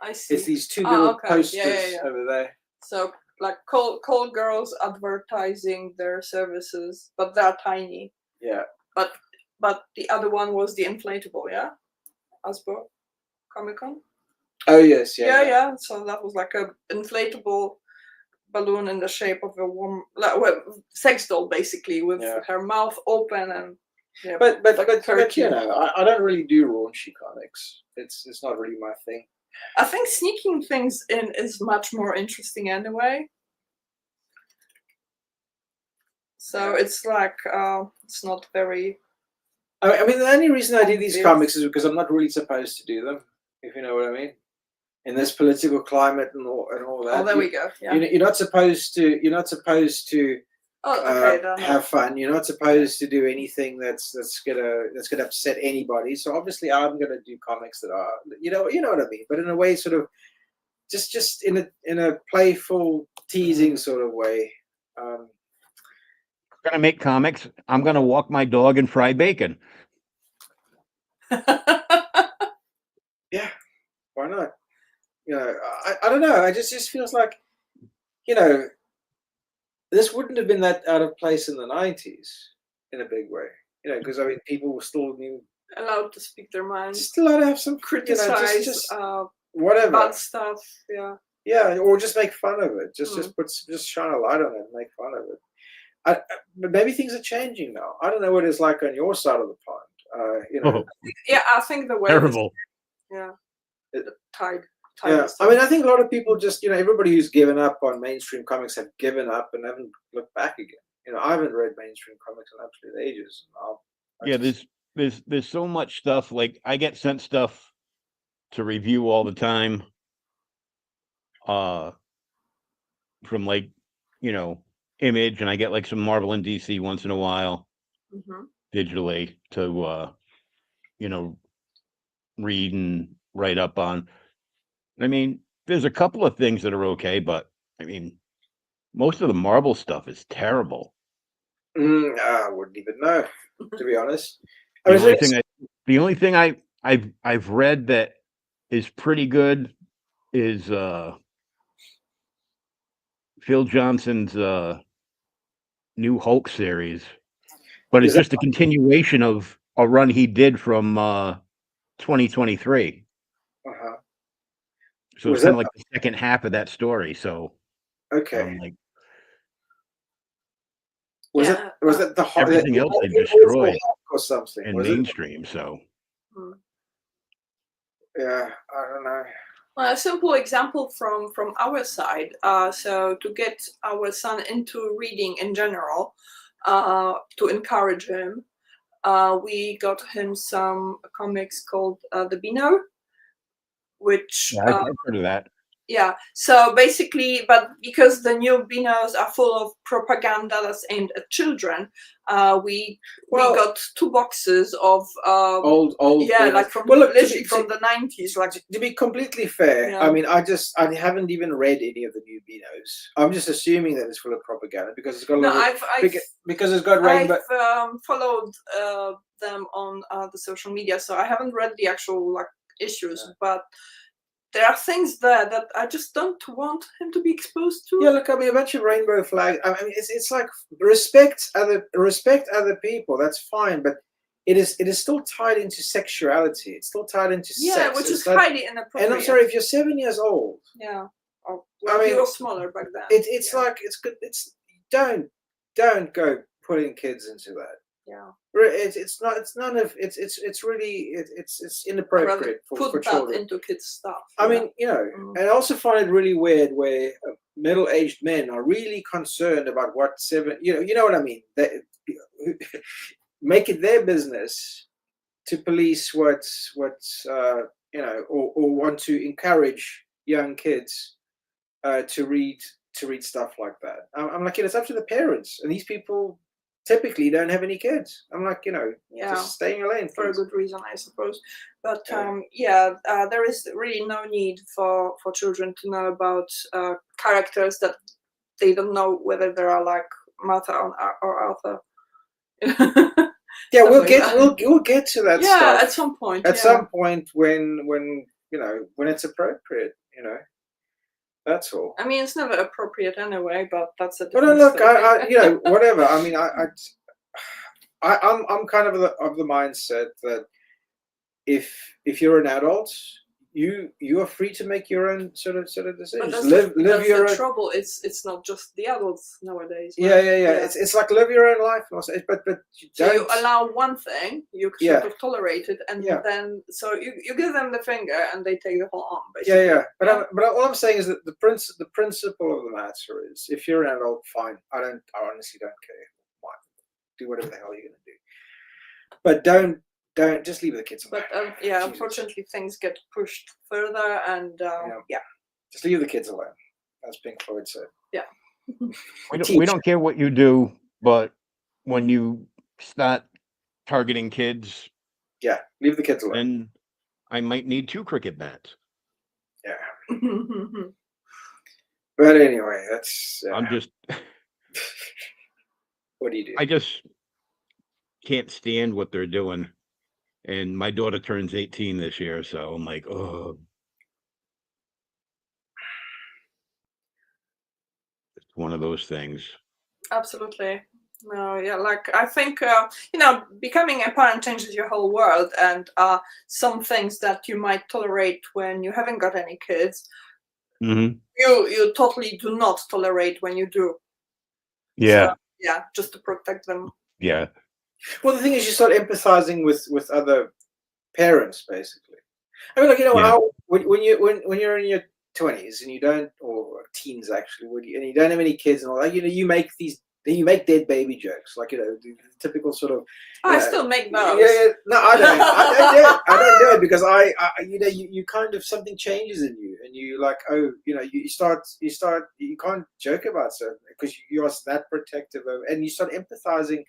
S3: I see.
S2: It's these 2 little posters
S3: yeah.
S2: over there.
S3: So like call girls advertising their services, but they're tiny.
S2: Yeah.
S3: But the other one was the inflatable, yeah, Asbo Comic Con.
S2: Oh yes, yeah.
S3: Yeah. So that was like a inflatable balloon in the shape of a woman, like, well, sex doll basically, with her mouth open and. Yeah,
S2: but
S3: turkey.
S2: you know, I don't really do raunchy comics. It's not really my thing.
S3: I think sneaking things in is much more interesting anyway. So it's like it's not very.
S2: I mean, the only reason I do these comics is because I'm not really supposed to do them, if you know what I mean. In this political climate and all that.
S3: Oh, there we go. Yeah.
S2: You're not supposed to. You're not supposed to. Have fun. You're not supposed to do anything that's gonna upset anybody. So obviously, I'm gonna do comics that are, you know what I mean. But in a way, sort of, just in a playful, teasing sort of way.
S1: I'm gonna make comics. I'm gonna walk my dog and fry bacon.
S2: Yeah, why not? You know, I don't know. I just feels like, you know, this wouldn't have been that out of place in the 90s in a big way. You know, because I mean, people were still
S3: allowed to speak their minds,
S2: still allowed to have some
S3: criticize,
S2: just whatever
S3: bad stuff. Yeah.
S2: Yeah, or just make fun of it. Just shine a light on it and make fun of it. But maybe things are changing now. I don't know what it's like on your side of the pond. You know.
S3: Yeah, I think the way.
S1: Terrible.
S3: The tide.
S2: Yeah, I mean, I think a lot of people just, you know, everybody who's given up on mainstream comics have given up and haven't looked back again. You know, I haven't read mainstream comics in absolute ages.
S1: There's so much stuff. Like, I get sent stuff to review all the time. From, like, you know, Image, and I get like some Marvel and DC once in a while, digitally to you know, read and write up on. I mean, there's a couple of things that are okay, but I mean, most of the Marvel stuff is terrible.
S2: I wouldn't even know, to be honest.
S1: The only thing I've read that is pretty good is Phil Johnson's New Hulk series, but it's just a continuation of a run he did from 2023. So it's kind of like the second half of that story. So
S2: okay,
S1: like,
S2: was it the
S1: everything else they destroyed
S2: or something
S1: in mainstream? So
S2: yeah, I don't know.
S3: Well, a simple example from our side. So to get our son into reading in general, to encourage him, we got him some comics called The Beano, which
S1: I've heard of that.
S3: Yeah, so basically, but because the new Beanos are full of propaganda that's aimed at children, we got 2 boxes of
S2: old
S3: like from literally from the 90s. Like,
S2: to be completely fair, I mean, I haven't even read any of the new Beanos. I'm just assuming that it's full of propaganda because it's got a lot because it's got rainbow.
S3: I've followed them on the social media, so I haven't read the actual like issues, but there are things there that I just don't want him to be exposed to.
S2: Yeah, look, I mean, a bunch of rainbow flags. I mean, it's like respect other people. That's fine, but it is still tied into sexuality. It's still tied into sex.
S3: Which is highly inappropriate.
S2: And I'm sorry, if you're 7 years old.
S3: Yeah. Oh, well, I mean, he was smaller back then.
S2: It's like it's good. Don't go putting kids into that.
S3: Yeah.
S2: It's inappropriate for children.
S3: Put that into kids' stuff.
S2: I mean, you know, and I also find it really weird where middle-aged men are really concerned about what you know what I mean. They make it their business to police what's you know, or want to encourage young kids to read stuff like that. I'm like, it's up to the parents, and these people typically don't have any kids. I'm like, you know, just stay in your lane
S3: for a good reason, I suppose. But there is really no need for children to know about characters that they don't know whether they are like Martha or Arthur.
S2: Yeah, we'll get to that.
S3: Yeah, at some point.
S2: At some point when you know, when it's appropriate, you know. That's all.
S3: I mean, it's never appropriate anyway, but that's a
S2: Well,
S3: different
S2: no, look,
S3: story.
S2: whatever. I mean, I'm kind of the mindset that if you're an adult, you are free to make your own sort of
S3: But
S2: decisions.
S3: that's
S2: Live
S3: that's
S2: your
S3: the
S2: own.
S3: trouble. It's not just the adults nowadays.
S2: Yeah,
S3: right?
S2: yeah. It's like live your own life. But you
S3: So you
S2: don't.
S3: allow one thing, you
S2: Yeah.
S3: sort of tolerate it, and
S2: Yeah.
S3: then so you give them the finger, and they take the whole arm. Basically.
S2: Yeah, yeah. But all I'm saying is that the principle of the matter is, if you're an adult, fine. I honestly don't care. Fine. Do whatever the hell you're gonna do. But don't just leave the kids alone.
S3: But
S2: Jesus.
S3: unfortunately, things get pushed further, and
S2: just leave the kids alone, as Pink Floyd said.
S3: Yeah.
S1: We don't care what you do, but when you start targeting kids,
S2: Yeah, leave the kids alone.
S1: then I might need 2 cricket bats.
S2: Yeah. But anyway, that's.
S1: I'm just.
S2: What do you do?
S1: I just can't stand what they're doing. And my daughter turns 18 this year, so I'm like, oh. It's one of those things.
S3: Absolutely. No, yeah, like I think becoming a parent changes your whole world, and some things that you might tolerate when you haven't got any kids,
S1: Mm-hmm.
S3: you totally do not tolerate when you do.
S1: Yeah.
S3: So, yeah, just to protect them.
S1: Yeah.
S2: Well, the thing is, you start empathizing with other parents, basically. I mean, like, how when you're in your 20s and you don't, or teens actually, and you don't have any kids and all that, you make dead baby jokes, like the typical sort of.
S3: I still make those.
S2: Yeah, no, I don't. I don't do it because you kind of, something changes in you, and you like, you start you can't joke about certain because you are that protective of, and you start empathizing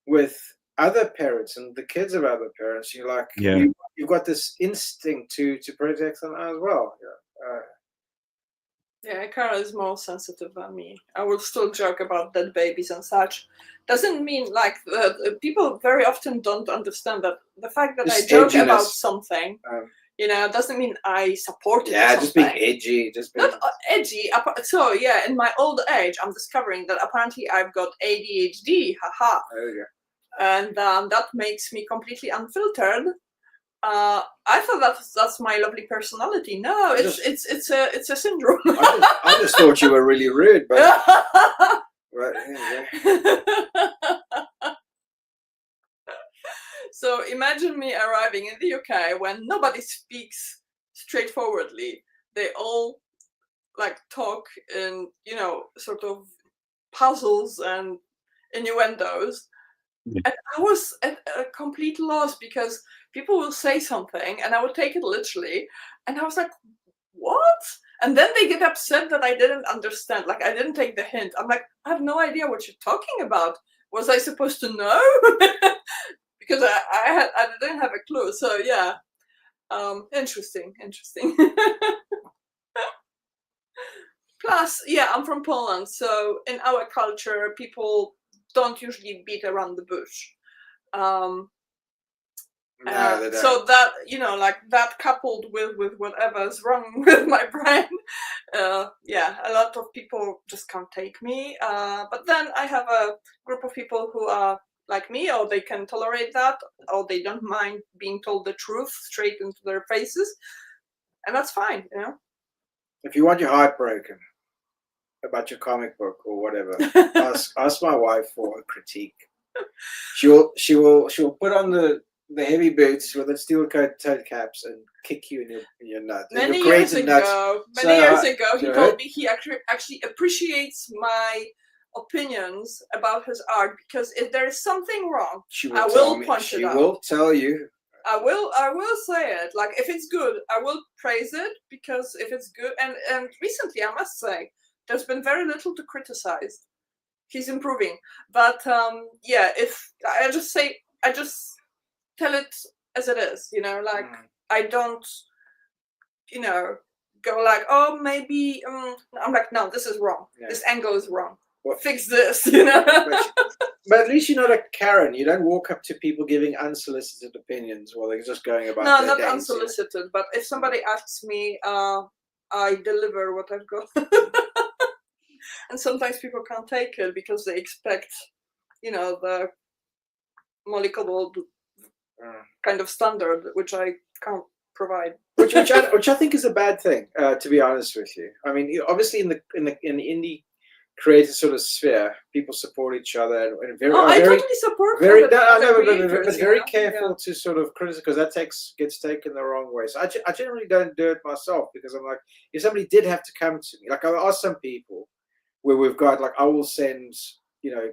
S2: with other parents and the kids of other parents. You're like, you've got this instinct to protect them as well.
S3: Yeah, Kara is more sensitive than me. I will still joke about dead babies and such. Doesn't mean like people very often don't understand that the fact that I joke about something, doesn't mean I support it.
S2: Yeah, just being edgy,
S3: not edgy. So yeah, in my old age, I'm discovering that apparently I've got ADHD. Haha.
S2: There you go.
S3: And that makes me completely unfiltered. I thought that's my lovely personality. No, it's a syndrome.
S2: I just thought you were really rude, but right.
S3: So imagine me arriving in the UK when nobody speaks straightforwardly. They all like talk in sort of puzzles and innuendos.
S1: Yeah.
S3: And I was at a complete loss because people will say something and I would take it literally, and I was like, what? And then they get upset that I didn't understand, like I didn't take the hint. I'm like, I have no idea what you're talking about. Was I supposed to know? Because I didn't have a clue. So yeah, interesting. Plus, yeah, I'm from Poland, so in our culture, people don't usually beat around the bush.
S2: No, they don't.
S3: So that, like that coupled with whatever's wrong with my brain, a lot of people just can't take me. But then I have a group of people who are like me, or they can tolerate that, or they don't mind being told the truth straight into their faces, and that's fine,
S2: If you want your heart broken about your comic book or whatever, ask my wife for a critique. She will put on the heavy boots with the steel-toed caps and kick you in your nuts.
S3: Many years ago, he told me he actually appreciates my opinions about his art, because if there is something wrong, I will point it out.
S2: She will tell you.
S3: I will say it. Like if it's good, I will praise it, because if it's good, and recently I must say, there's been very little to criticize. He's improving, but if I just tell it as it is, like I don't, go like, oh, maybe I'm like, no, this is wrong. Yeah. This angle is wrong. What? Fix this,
S2: But at least you're not a Karen. You don't walk up to people giving unsolicited opinions while they're just going about.
S3: No,
S2: their
S3: not
S2: days,
S3: unsolicited. But if somebody asks me, I deliver what I've got. And sometimes people can't take it because they expect, the molecular kind of standard, which I can't provide.
S2: which I think is a bad thing, to be honest with you. I mean, obviously in the indie creator sort of sphere, people support each other and
S3: I totally support
S2: very
S3: creators,
S2: but very careful to sort of criticize, because that gets taken the wrong way. So I generally don't do it myself, because I'm like, if somebody did have to come to me, like I'll ask some people where we've got, like, I will send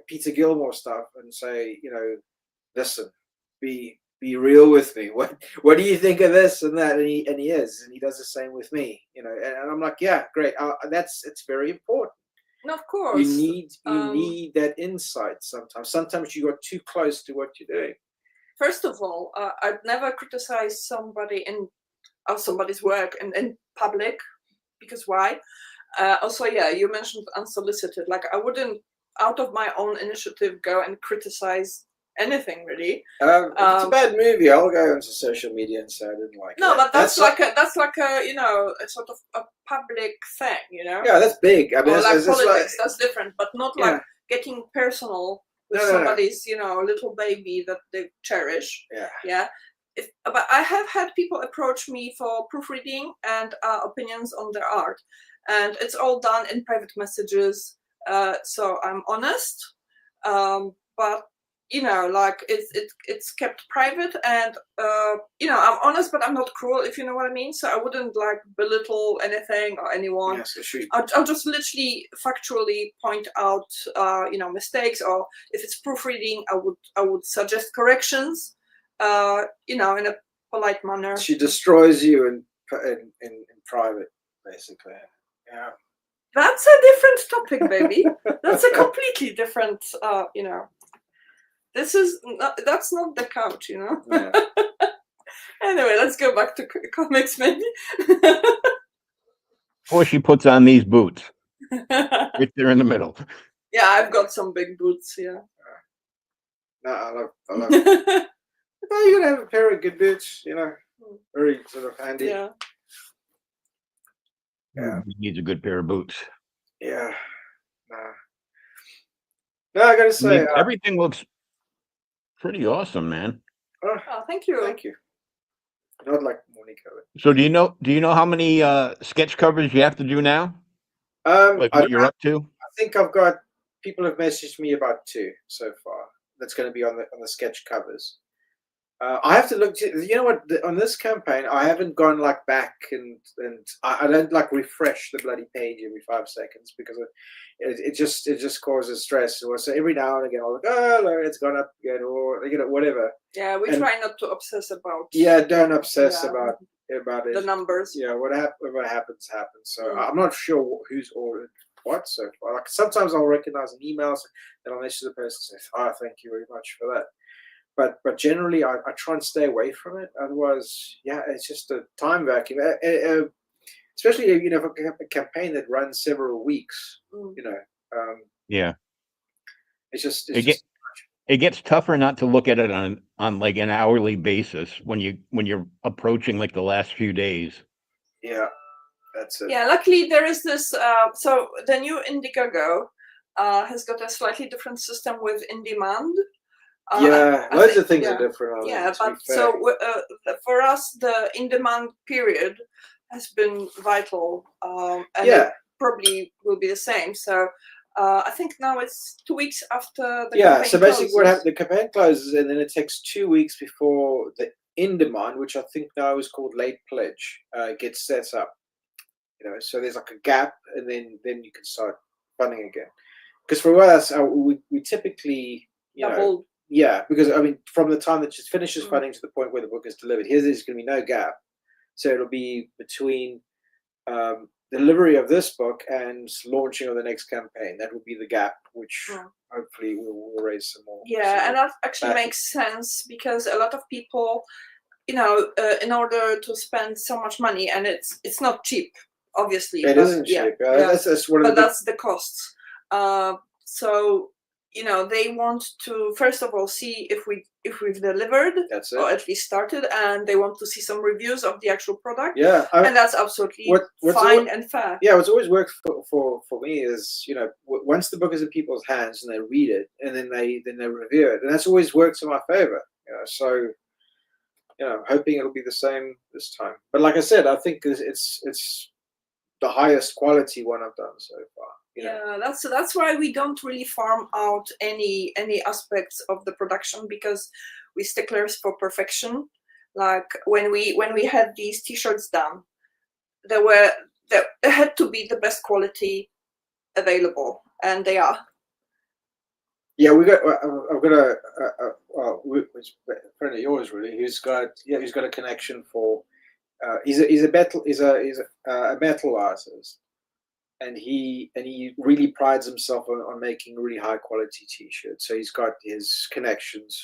S2: Peter Gilmore stuff and say, listen, be real with me. What do you think of this and that? And he does the same with me. And I'm like, yeah, great. It's very important.
S3: And of course,
S2: you need that insight sometimes. Sometimes you got too close to what you're doing.
S3: First of all, I'd never criticize somebody's work in public, because why? Also, yeah, you mentioned unsolicited. Like, I wouldn't, out of my own initiative, go and criticize anything really.
S2: If it's a bad movie, I'll go onto social media and say I didn't like it.
S3: No, but that's like a a sort of a public thing,
S2: Yeah, that's big. I mean,
S3: or like politics,
S2: like,
S3: that's different, but not like getting personal with somebody's, little baby that they cherish. Yeah. But I have had people approach me for proofreading and opinions on their art, and it's all done in private messages. So I'm honest, but like it's kept private, and I'm honest, but I'm not cruel, if you know what I mean. So I wouldn't like belittle anything or anyone.
S2: Yes, sure.
S3: I'll just literally factually point out mistakes, or if it's proofreading, I would suggest corrections, in a polite manner.
S2: She destroys you in private, basically. Yeah.
S3: That's a different topic, baby. That's a completely different, that's not the couch,
S2: Yeah.
S3: Anyway, let's go back to comics, maybe.
S1: Or she puts on these boots. Right there in the middle.
S3: Yeah, I've got some big boots, yeah.
S2: No, I love you gotta have a pair of good boots, very sort of handy.
S3: Yeah.
S2: Yeah.
S1: He needs a good pair of boots.
S2: Yeah. No, I gotta say,
S1: everything looks pretty awesome, man.
S3: Oh, thank you.
S2: Thank you. Not like Monica.
S1: So do you know how many sketch covers you have to do now? Like what you're up to?
S2: I think I've got, people have messaged me about 2 so far. That's going to be on the sketch covers. I have to look. You know what? On this campaign, I haven't gone like back and I don't like refresh the bloody page every 5 seconds, because it just causes stress. So every now and again, I'll look, oh, it's gone up again, or whatever.
S3: Yeah, we try not to obsess about.
S2: Yeah, don't obsess about it.
S3: The numbers.
S2: Yeah, what happens. So I'm not sure who's ordered what so far. Like, sometimes I'll recognize an email and I'll message the person and say, "Oh, thank you very much for that." But generally, I try and stay away from it. Otherwise, it's just a time vacuum. Especially if you have a campaign that runs several weeks.
S1: Yeah.
S2: It
S1: gets tougher not to look at it on like an hourly basis when you're approaching like the last few days.
S2: Yeah, that's it.
S3: Yeah, luckily there is this. So the new Indiegogo has got a slightly different system with in demand.
S2: Loads of things are different.
S3: But so for us, the in-demand period has been vital, and it probably will be the same. So I think now it's 2 weeks after the campaign
S2: so basically
S3: closes.
S2: what happens, the campaign closes, and then it takes 2 weeks before the in-demand, which I think now is called late pledge, gets set up. So there's like a gap, and then you can start funding again. Because for us, we typically
S3: doubled.
S2: Yeah, because I mean, from the time that she finishes funding to the point where the book is delivered, there's going to be no gap. So it'll be between delivery of this book and launching of the next campaign. That will be the gap, which hopefully will raise some more.
S3: Yeah, and that actually makes sense, because a lot of people, in order to spend so much money, and it's not cheap, obviously.
S2: It isn't cheap. That's one of
S3: that's the costs. So they want to first of all see if we've delivered,
S2: That's it.
S3: or at least started, and they want to see some reviews of the actual product.
S2: Yeah,
S3: and that's absolutely fine and fair.
S2: Yeah, what's always worked for me is, once the book is in people's hands and they read it and then they review it, and that's always worked in my favor. So hoping it'll be the same this time. But like I said, I think it's the highest quality one I've done so far.
S3: Yeah, that's why we don't really farm out any aspects of the production, because we sticklers for perfection. Like when we had these t-shirts done, there had to be the best quality available, and they are.
S2: Yeah, I've got a friend of yours really who's got a connection for he's a metal artist. And he really prides himself on making really high quality t-shirts. So he's got his connections,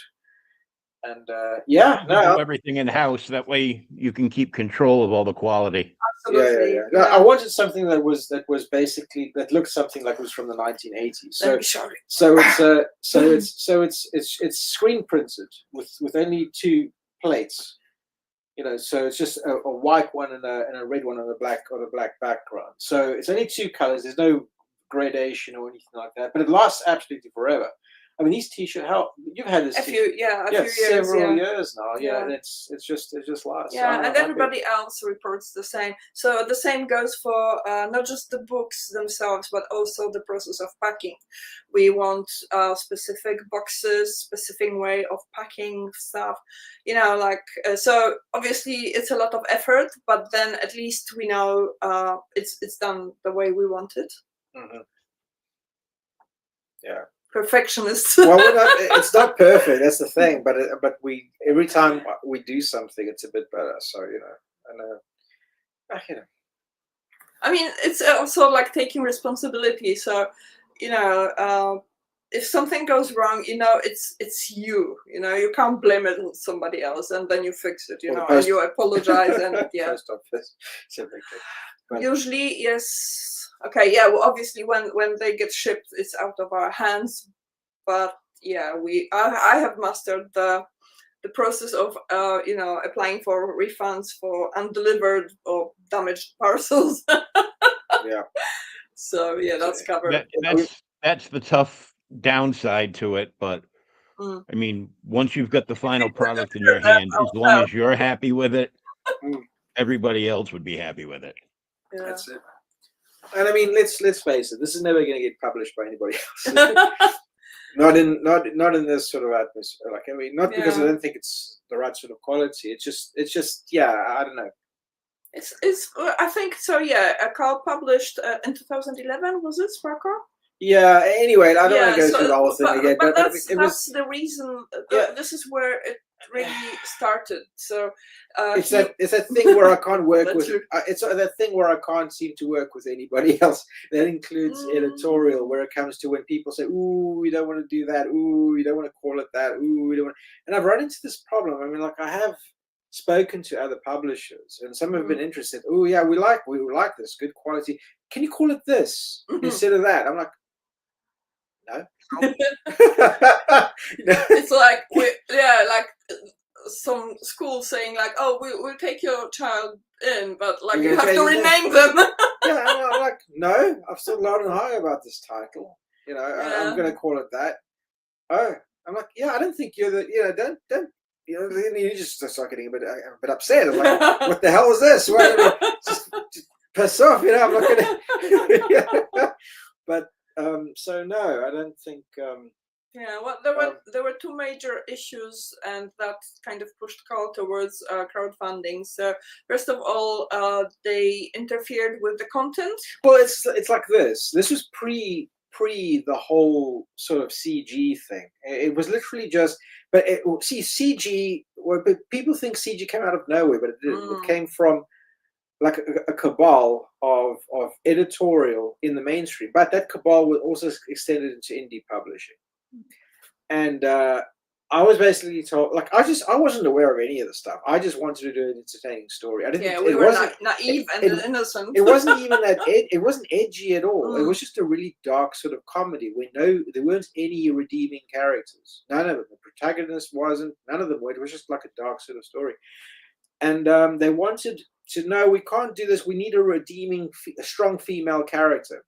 S2: and
S1: do everything in house. That way you can keep control of all the quality.
S3: Absolutely.
S2: Yeah. No, I wanted something that was basically that looked something like it was from the 1980s. So it's screen printed with only 2 plates. So it's just a white one and a red one on a black background. So it's only 2 colors. There's no gradation or anything like that. But it lasts absolutely forever. I mean, these t-shirts, you've had this
S3: a few years,
S2: several years now. Yeah, and it just lasts.
S3: Yeah, and everybody else reports the same. So the same goes for not just the books themselves, but also the process of packing. We want specific boxes, specific way of packing stuff. So obviously it's a lot of effort, but then at least we know it's done the way we want it.
S2: Mm-hmm. Yeah.
S3: Perfectionist.
S2: Well, it's not perfect. That's the thing. But we every time we do something, it's a bit better. So
S3: I mean, it's also like taking responsibility. So if something goes wrong, it's you. You can't blame it on somebody else, and then you fix it. And you apologize, and yeah.
S2: Post office.
S3: Usually, yes. Okay, yeah. Well, obviously, when they get shipped, it's out of our hands. But yeah, I have mastered the process of applying for refunds for undelivered or damaged parcels.
S2: Yeah.
S3: So yeah, that's covered.
S1: That's the tough downside to it, but I mean, once you've got the final product in your hand, as long as you're happy with it, everybody else would be happy with it.
S3: Yeah.
S2: That's it. And I mean, let's face it, this is never going to get published by anybody else. not in this sort of atmosphere. Like, I mean, not because I don't think it's the right sort of quality. It's just yeah, I don't know.
S3: It's I think so. Yeah, Carl published in 2011. Was it Sparkle?
S2: Yeah. Anyway, I don't want to go through the whole thing again.
S3: But that's the reason. This is where it really started. So
S2: it's that thing where I can't work with. It's that thing where I can't seem to work with anybody else. That includes editorial, where it comes to when people say, "Ooh, we don't want to do that. Ooh, we don't want to call it that. Ooh, we don't want." And I've run into this problem. I mean, like, I have spoken to other publishers, and some have been interested. Oh, yeah, we like this, good quality. Can you call it this instead of that? I'm like, no.
S3: It's like like some school saying like, "Oh, we'll take your child in, but like you have to rename them."
S2: Yeah, I'm like, no, I've thought loud and high about this title. I'm going to call it that. Oh, I'm like, yeah, I don't think you're the. Don't. You just start getting a bit upset. I'm like, what the hell is this? Just piss off, I'm not gonna. But so no, I don't think.
S3: Well, there were 2 major issues, and that kind of pushed Carl towards crowdfunding. So first of all, they interfered with the content.
S2: Well, it's like this. This was pre the whole sort of CG thing. It was literally just. But CG. Well, people think CG came out of nowhere, but it didn't. It came from like a cabal of editorial in the mainstream. But that cabal was also extended into indie publishing. And I was basically told, like, I wasn't aware of any of the stuff. I just wanted to do an entertaining story. I didn't.
S3: Yeah, we
S2: it
S3: were
S2: wasn't.
S3: naive and
S2: it-
S3: innocent.
S2: It wasn't even that. It wasn't edgy at all. It
S3: Mm.
S2: was just a really dark sort of comedy where there weren't any redeeming characters. None of them. The protagonist wasn't. None of them were. It was just like a dark sort of story. And they wanted to know, we can't do this. We need a strong female character.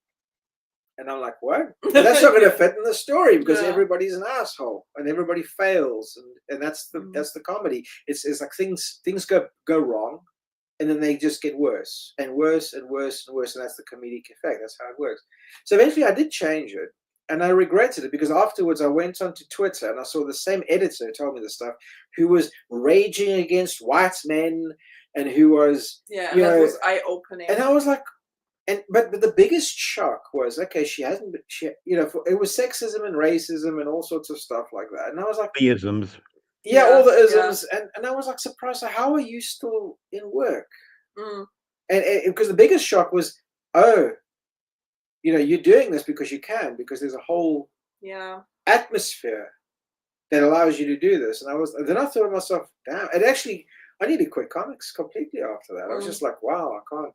S2: And I'm like, what? But that's not going to fit in the story because
S3: Yeah.
S2: everybody's an asshole and everybody fails, and that's the
S3: Mm.
S2: that's the comedy. It's like things go wrong, and then they just get worse and worse and worse and worse, and that's the comedic effect. That's how it works. So eventually, I did change it, and I regretted it because afterwards I went onto Twitter and I saw the same editor who told me this stuff, who was raging against white men and who was
S3: Yeah,
S2: you
S3: that
S2: know,
S3: was eye-opening.
S2: and I was like. But the biggest shock was, okay, she hasn't been, it was sexism and racism and all sorts of stuff like that, and I was like,
S1: The isms.
S2: yeah,
S3: Yeah,
S2: all the
S3: yeah.
S2: isms, and I was like surprised, like, how are you still in work?
S3: Mm.
S2: And because the biggest shock was, oh, you're doing this because you can, because there's a whole
S3: Yeah.
S2: atmosphere that allows you to do this, and then I thought to myself, damn, and actually I need to quit comics completely after that. I was
S3: Mm.
S2: just like, wow, I can't.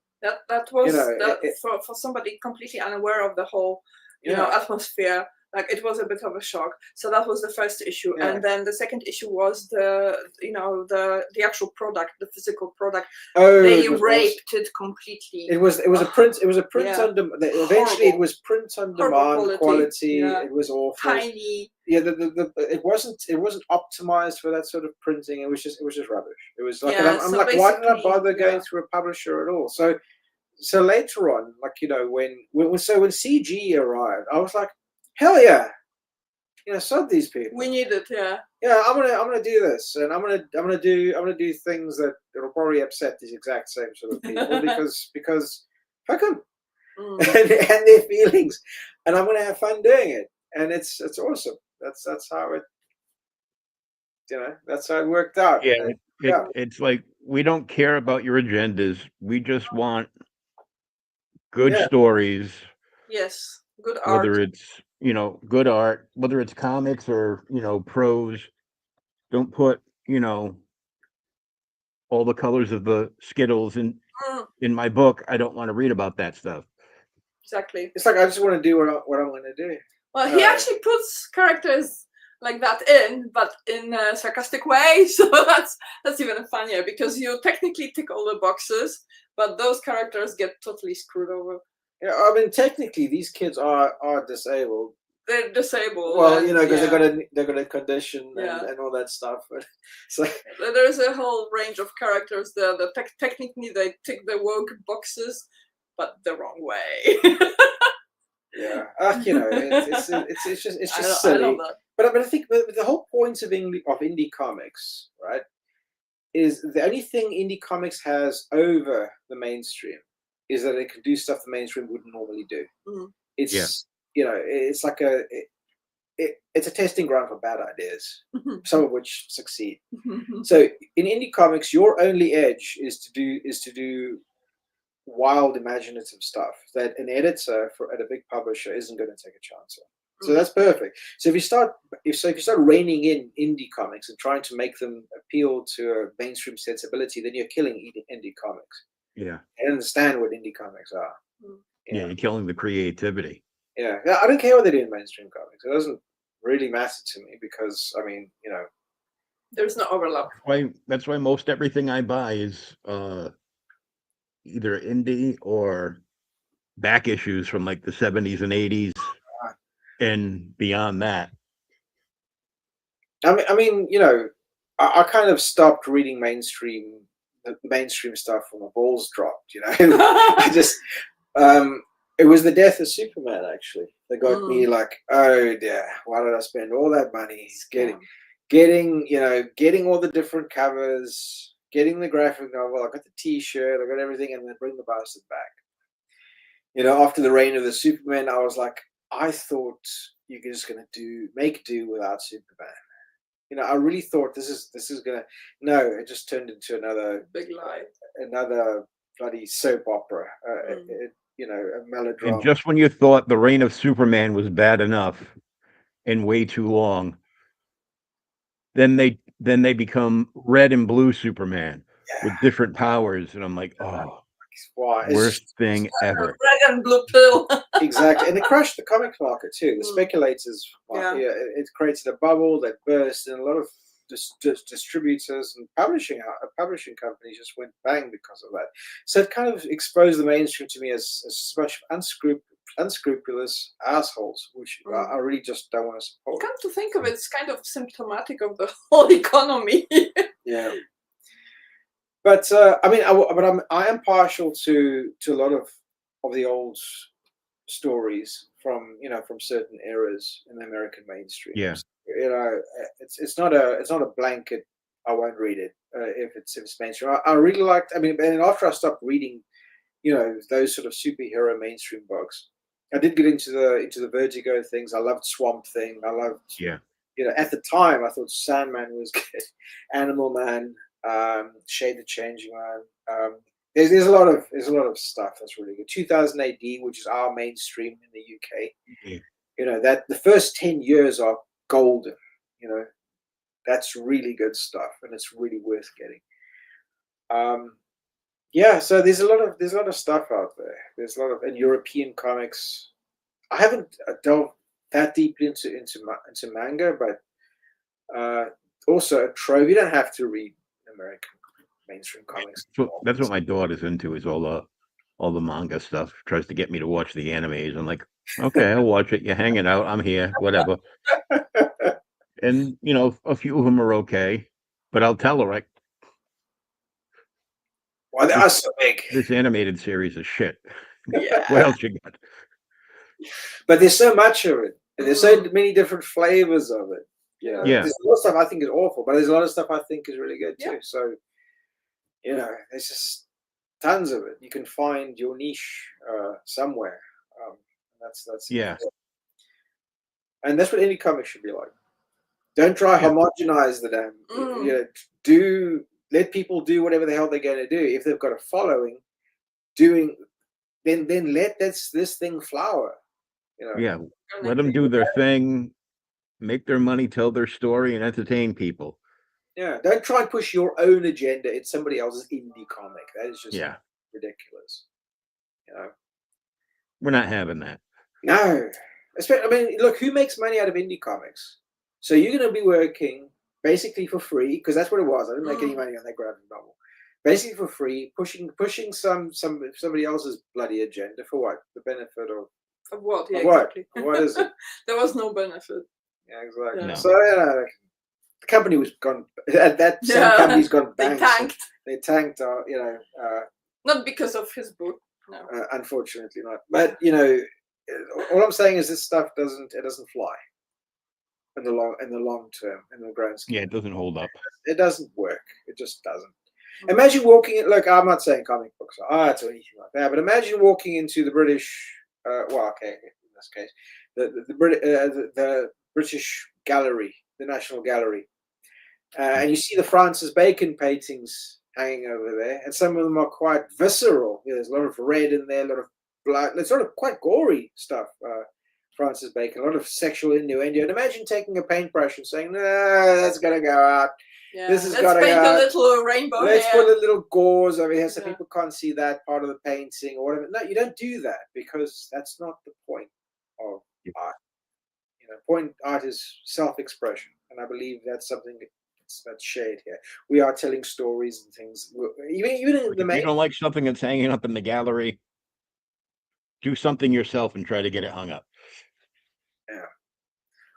S3: That was
S2: know,
S3: for somebody completely unaware of the whole
S2: Yeah.
S3: atmosphere. Like, it was a bit of a shock. So that was the first issue,
S2: Yeah.
S3: and then the second issue was the actual product, the physical product.
S2: Oh,
S3: They
S2: it was
S3: raped it completely.
S2: It was a print. It was a print
S3: Yeah.
S2: on demand. Eventually, it
S3: Horrible.
S2: was print on
S3: Horrible
S2: demand
S3: quality. Yeah.
S2: It was awful.
S3: Tiny.
S2: Yeah, it wasn't optimized for that sort of printing. It was just rubbish. It was like,
S3: Yeah,
S2: and I'm
S3: so
S2: like, why did I
S3: basically,
S2: bother going
S3: yeah.
S2: through a publisher at all? So later on, like, when CG arrived, I was like, hell yeah, sod these people.
S3: We need it. Yeah.
S2: Yeah, I'm gonna do this, and I'm gonna do things that will probably upset these exact same sort of people because fuck them
S3: Mm.
S2: and their feelings, and I'm gonna have fun doing it, and it's awesome. That's how it that's how it worked out.
S1: Yeah,
S2: And, yeah,
S1: it's like, we don't care about your agendas. We just want good
S2: Yeah.
S1: stories,
S3: Yes. Good art.
S1: whether it's good art, whether it's comics or prose. Don't put all the colors of the Skittles in my book. I don't want to read about that stuff.
S3: Exactly.
S2: it's like I just want to do what I'm gonna do.
S3: Well, he actually puts characters like that in, but in a sarcastic way. So that's even funnier, because you technically tick all the boxes, but those characters get totally screwed over.
S2: Yeah, I mean, technically, these kids are disabled.
S3: They're disabled.
S2: Well,
S3: and,
S2: because
S3: yeah,
S2: they're got a condition
S3: Yeah.
S2: and all that stuff. But it's like,
S3: there's a whole range of characters there that technically they tick the woke boxes, but the wrong way.
S2: yeah, it's just
S3: I
S2: silly.
S3: love that.
S2: But I think the whole point of indie comics, right, is the only thing indie comics has over the mainstream is that it can do stuff the mainstream wouldn't normally do.
S3: Mhm.
S2: It's it's like it's a testing ground for bad ideas, some of which succeed. So in indie comics, your only edge is to do wild imaginative stuff that an editor at a big publisher isn't going to take a chance on. So that's perfect. So if you start reining in indie comics and trying to make them appeal to a mainstream sensibility, then you're killing indie comics.
S1: Yeah.
S2: I understand what indie comics are.
S1: Yeah, you're killing the creativity.
S2: Yeah, I don't care what they do in mainstream comics. It doesn't really matter to me because, I mean,
S3: There's no overlap.
S1: That's why most everything I buy is either indie or back issues from like the 70s and 80s and beyond that.
S2: I mean, I kind of stopped reading the mainstream stuff when my balls dropped. I just it was the death of Superman actually that got me like, oh dear, why did I spend all that money getting all the different covers, getting the graphic novel, I got the T-shirt, I got everything, and then bring the bastard back. After the reign of the Superman, I was like, I thought you're just gonna make do without Superman. I really thought this is gonna. No, it just turned into another
S3: big lie,
S2: another bloody soap opera. A melodrama.
S1: And just when you thought the reign of Superman was bad enough and way too long, then they become red and blue Superman
S2: Yeah.
S1: with different powers, and I'm like, oh,
S2: Why? It's
S1: worst
S2: just
S1: thing ever.
S3: Red and blue pill.
S2: exactly, and it crashed the comic market too. The speculators,
S3: Yeah.
S2: it created a bubble that burst, and a lot of distributors and publishing companies just went bang because of that. So it kind of exposed the mainstream to me as much unscrupulous assholes, which I really just don't want to support.
S3: Come to think of it, it's kind of symptomatic of the whole economy.
S2: Yeah. But I mean, I am partial to a lot of the old stories from from certain eras in the American mainstream.
S1: Yeah.
S2: It's not a blanket. I won't read it if it's mainstream. I really liked. I mean, and after I stopped reading, those sort of superhero mainstream books, I did get into the Vertigo things. I loved Swamp Thing. I loved.
S1: Yeah.
S2: At the time, I thought Sandman was good. Animal Man, Shade the Changing Man. There's a lot of stuff that's really good. 2000 AD, which is our mainstream in the UK.
S1: Yeah.
S2: That the first 10 years are golden. That's really good stuff, and it's really worth getting. Yeah, so there's a lot of stuff out there. There's a lot of in European comics. I haven't delved that deeply into manga, but also a trove. You don't have to read American mainstream comics.
S1: That's what my daughter's into, is all the manga stuff. Tries to get me to watch the animes. I'm like, okay, I'll watch it. You're hanging out. I'm here. Whatever. And a few of them are okay, but I'll tell her, like,
S2: well, they are so big.
S1: This animated series is shit.
S3: Yeah.
S1: What else you got?
S2: But there's so much of it, and there's so many different flavors of it.
S1: Yeah.
S2: There's a lot of stuff I think is awful, but there's a lot of stuff I think is really good too.
S3: Yeah.
S2: So, there's just tons of it. You can find your niche somewhere. That's
S1: Yeah.
S2: and that's what any comic should be like. Don't try homogenize the damn. Let people do whatever the hell they're going to do. If they've got a following, then let this thing flower.
S1: Yeah. Let them do their thing, make their money, tell their story, and entertain people.
S2: Yeah. Don't try and push your own agenda in somebody else's indie comic. That is just ridiculous.
S1: We're not having that.
S2: No. I mean, look, who makes money out of indie comics? So you're going to be working basically for free, because that's what it was. I didn't make any money on that graphic novel. Basically for free, pushing somebody else's bloody agenda for what? The benefit of
S3: what? Yeah,
S2: exactly.
S3: What?
S2: What is it?
S3: There was no benefit.
S2: Yeah, exactly.
S3: No.
S2: So the company was gone. That same company's gone bang.
S3: They tanked.
S2: They tanked.
S3: Not because of his book. No.
S2: Unfortunately not. But all I'm saying is this stuff doesn't fly in the long term, in the grand scheme.
S1: Yeah, it doesn't hold up.
S2: It doesn't work. It just doesn't. Imagine walking in. Look, I'm not saying comic books are art or anything like that, but imagine walking into the British. In this case, the British Gallery, the National Gallery, and you see the Francis Bacon paintings hanging over there, and some of them are quite visceral. There's a lot of red in there, a lot of blood. It's sort of quite gory stuff. Francis Bacon, a lot of sexual innuendo. And imagine taking a paintbrush and saying, "No, that's gonna go out.
S3: Yeah.
S2: This is
S3: Let's
S2: gotta
S3: paint
S2: go
S3: a
S2: out.
S3: little rainbow.
S2: Let's put a little gauze over here so
S3: Yeah.
S2: people can't see that part of the painting or whatever." No, you don't do that, because that's not the point of art. Art is self-expression, and I believe that's something that's shared here. We are telling stories and things. Even in the
S1: If you don't like something that's hanging up in the gallery, do something yourself and try to get it hung up.
S2: Yeah,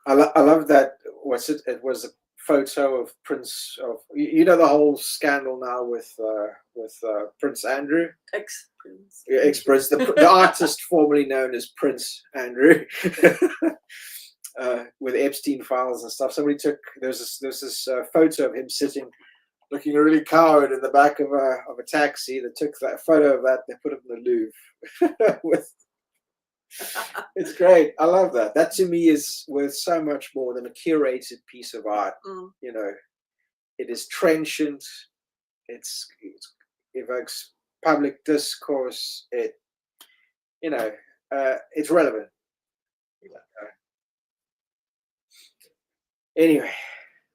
S2: I love that. It was a photo of Prince of. The whole scandal now with Prince Andrew,
S3: Ex-prince.
S2: ex-Prince, the artist formerly known as Prince Andrew. With Epstein files and stuff. Somebody took there's this photo of him sitting, looking really coward in the back of a taxi. They took that photo of that. They put it in the Louvre. It's great. I love that. That to me is worth so much more than a curated piece of art. It is trenchant. It evokes public discourse. It's relevant. Anyway,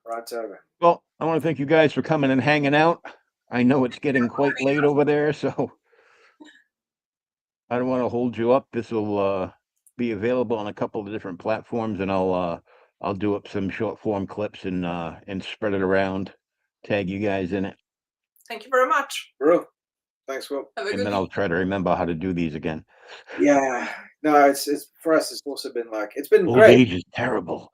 S2: Right over.
S1: Well, I want to thank you guys for coming and hanging out. I know it's getting quite late over there, so I don't want to hold you up. This will be available on a couple of different platforms, and I'll do up some short form clips and spread it around, tag you guys in it,
S3: Thank you very much.
S2: Bro, thanks, Will.
S3: Have a
S1: and
S3: good
S1: then I'll try to remember how to do these again.
S2: Yeah, no, it's for us. It's also been like it's been
S1: Old
S2: great.
S1: age is terrible.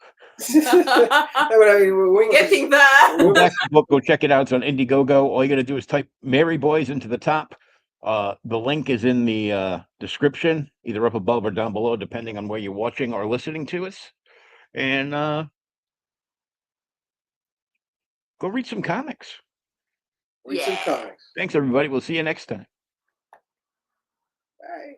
S2: No, but I mean,
S3: We're getting there.
S1: Go back to the book. Go check it out. It's on Indiegogo. All you got to do is type Mary Boys into the top. The link is in the description, either up above or down below, depending on where you're watching or listening to us. And go read some comics.
S2: Read some comics.
S1: Thanks, everybody. We'll see you next time.
S2: Bye.